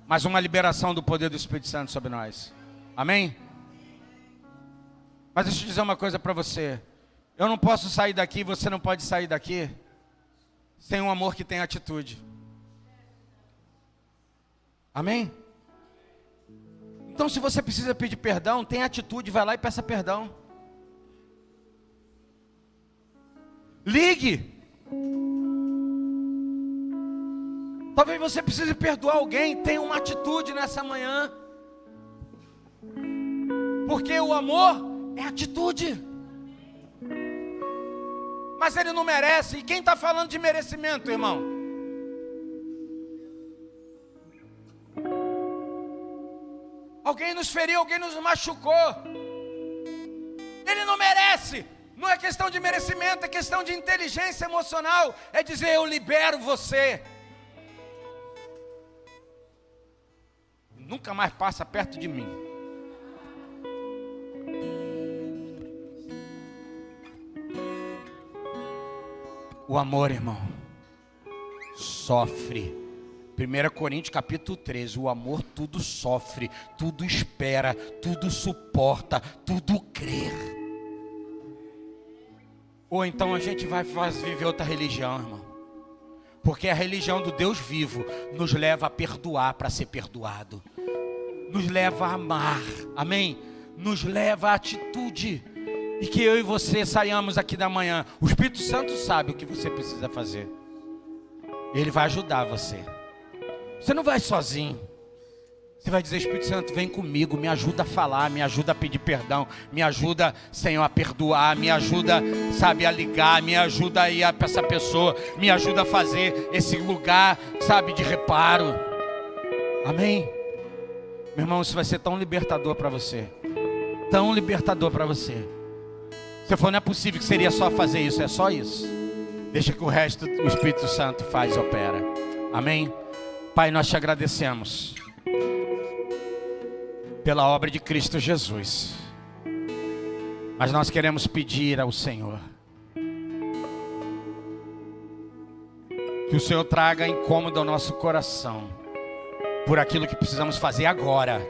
mas uma liberação do poder do Espírito Santo sobre nós. Amém? Mas deixa eu dizer uma coisa para você. Eu não posso sair daqui, você não pode sair daqui sem um amor que tem atitude. Amém? Então, se você precisa pedir perdão, tem atitude, vai lá e peça perdão. Ligue. Talvez você precise perdoar alguém, tenha uma atitude nessa manhã. Porque o amor é atitude. Mas ele não merece. E quem está falando de merecimento, irmão? Alguém nos feriu, alguém nos machucou. Ele não merece. Não é questão de merecimento, é questão de inteligência emocional. É dizer, eu libero você. Nunca mais passa perto de mim. O amor, irmão, sofre. 1 Coríntios capítulo 13, o amor tudo sofre, tudo espera, tudo suporta, tudo crê. Ou então a gente vai viver outra religião, irmão. Porque a religião do Deus vivo nos leva a perdoar para ser perdoado. Nos leva a amar, amém? Nos leva a atitude. E que eu e você saiamos aqui da manhã. O Espírito Santo sabe o que você precisa fazer. Ele vai ajudar você. Você não vai sozinho. Você vai dizer, Espírito Santo, vem comigo, me ajuda a falar, me ajuda a pedir perdão, me ajuda, Senhor, a perdoar, me ajuda, sabe, a ligar, me ajuda a ir para essa pessoa, me ajuda a fazer esse lugar, sabe, de reparo. Amém? Meu irmão, isso vai ser tão libertador para você. Tão libertador para você. Você falou, não é possível que seria só fazer isso, é só isso. Deixa que o resto o Espírito Santo faz e opera. Amém? Pai, nós te agradecemos pela obra de Cristo Jesus. Mas nós queremos pedir ao Senhor que o Senhor traga incômodo ao nosso coração por aquilo que precisamos fazer agora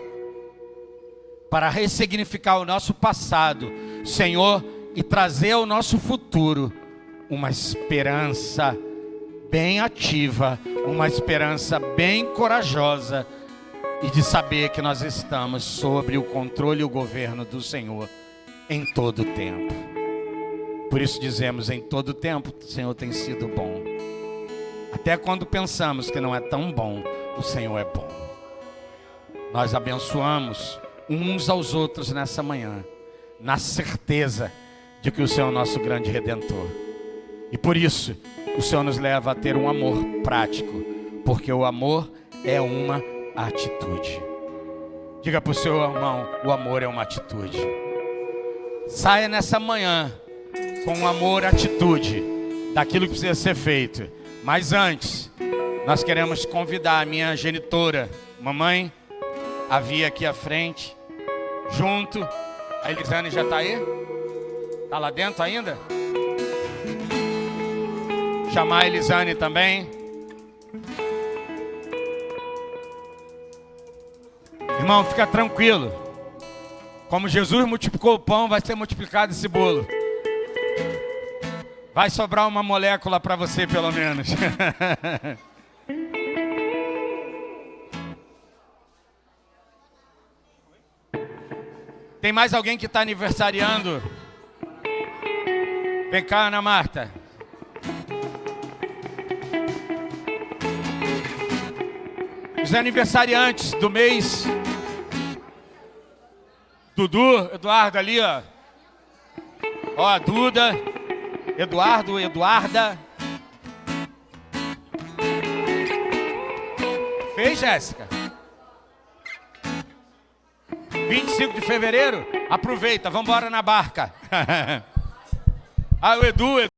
para ressignificar o nosso passado, Senhor, e trazer ao nosso futuro uma esperança bem ativa, uma esperança bem corajosa e de saber que nós estamos sobre o controle e o governo do Senhor em todo o tempo. Por isso dizemos, em todo o tempo o Senhor tem sido bom. Até quando pensamos que não é tão bom, o Senhor é bom. Nós abençoamos uns aos outros nessa manhã, na certeza de que o Senhor é o nosso grande Redentor. E por isso, o Senhor nos leva a ter um amor prático, porque o amor é uma atitude. Diga para o seu irmão, o amor é uma atitude. Saia nessa manhã com um amor, atitude, daquilo que precisa ser feito. Mas antes, nós queremos convidar a minha genitora, mamãe, a vir aqui à frente, junto. A Elisane já está aí? Está lá dentro ainda? Chamar a Elisane também. Irmão, fica tranquilo. Como Jesus multiplicou o pão, vai ser multiplicado esse bolo. Vai sobrar uma molécula para você, pelo menos. Tem mais alguém que está aniversariando? Vem cá, Ana Marta. Os aniversariantes do mês. Dudu, Eduardo ali, ó. Ó, Duda, Eduardo, Eduarda. Fez, Jéssica? 25 de fevereiro? Aproveita, vamos embora na barca. Ah, o Edu.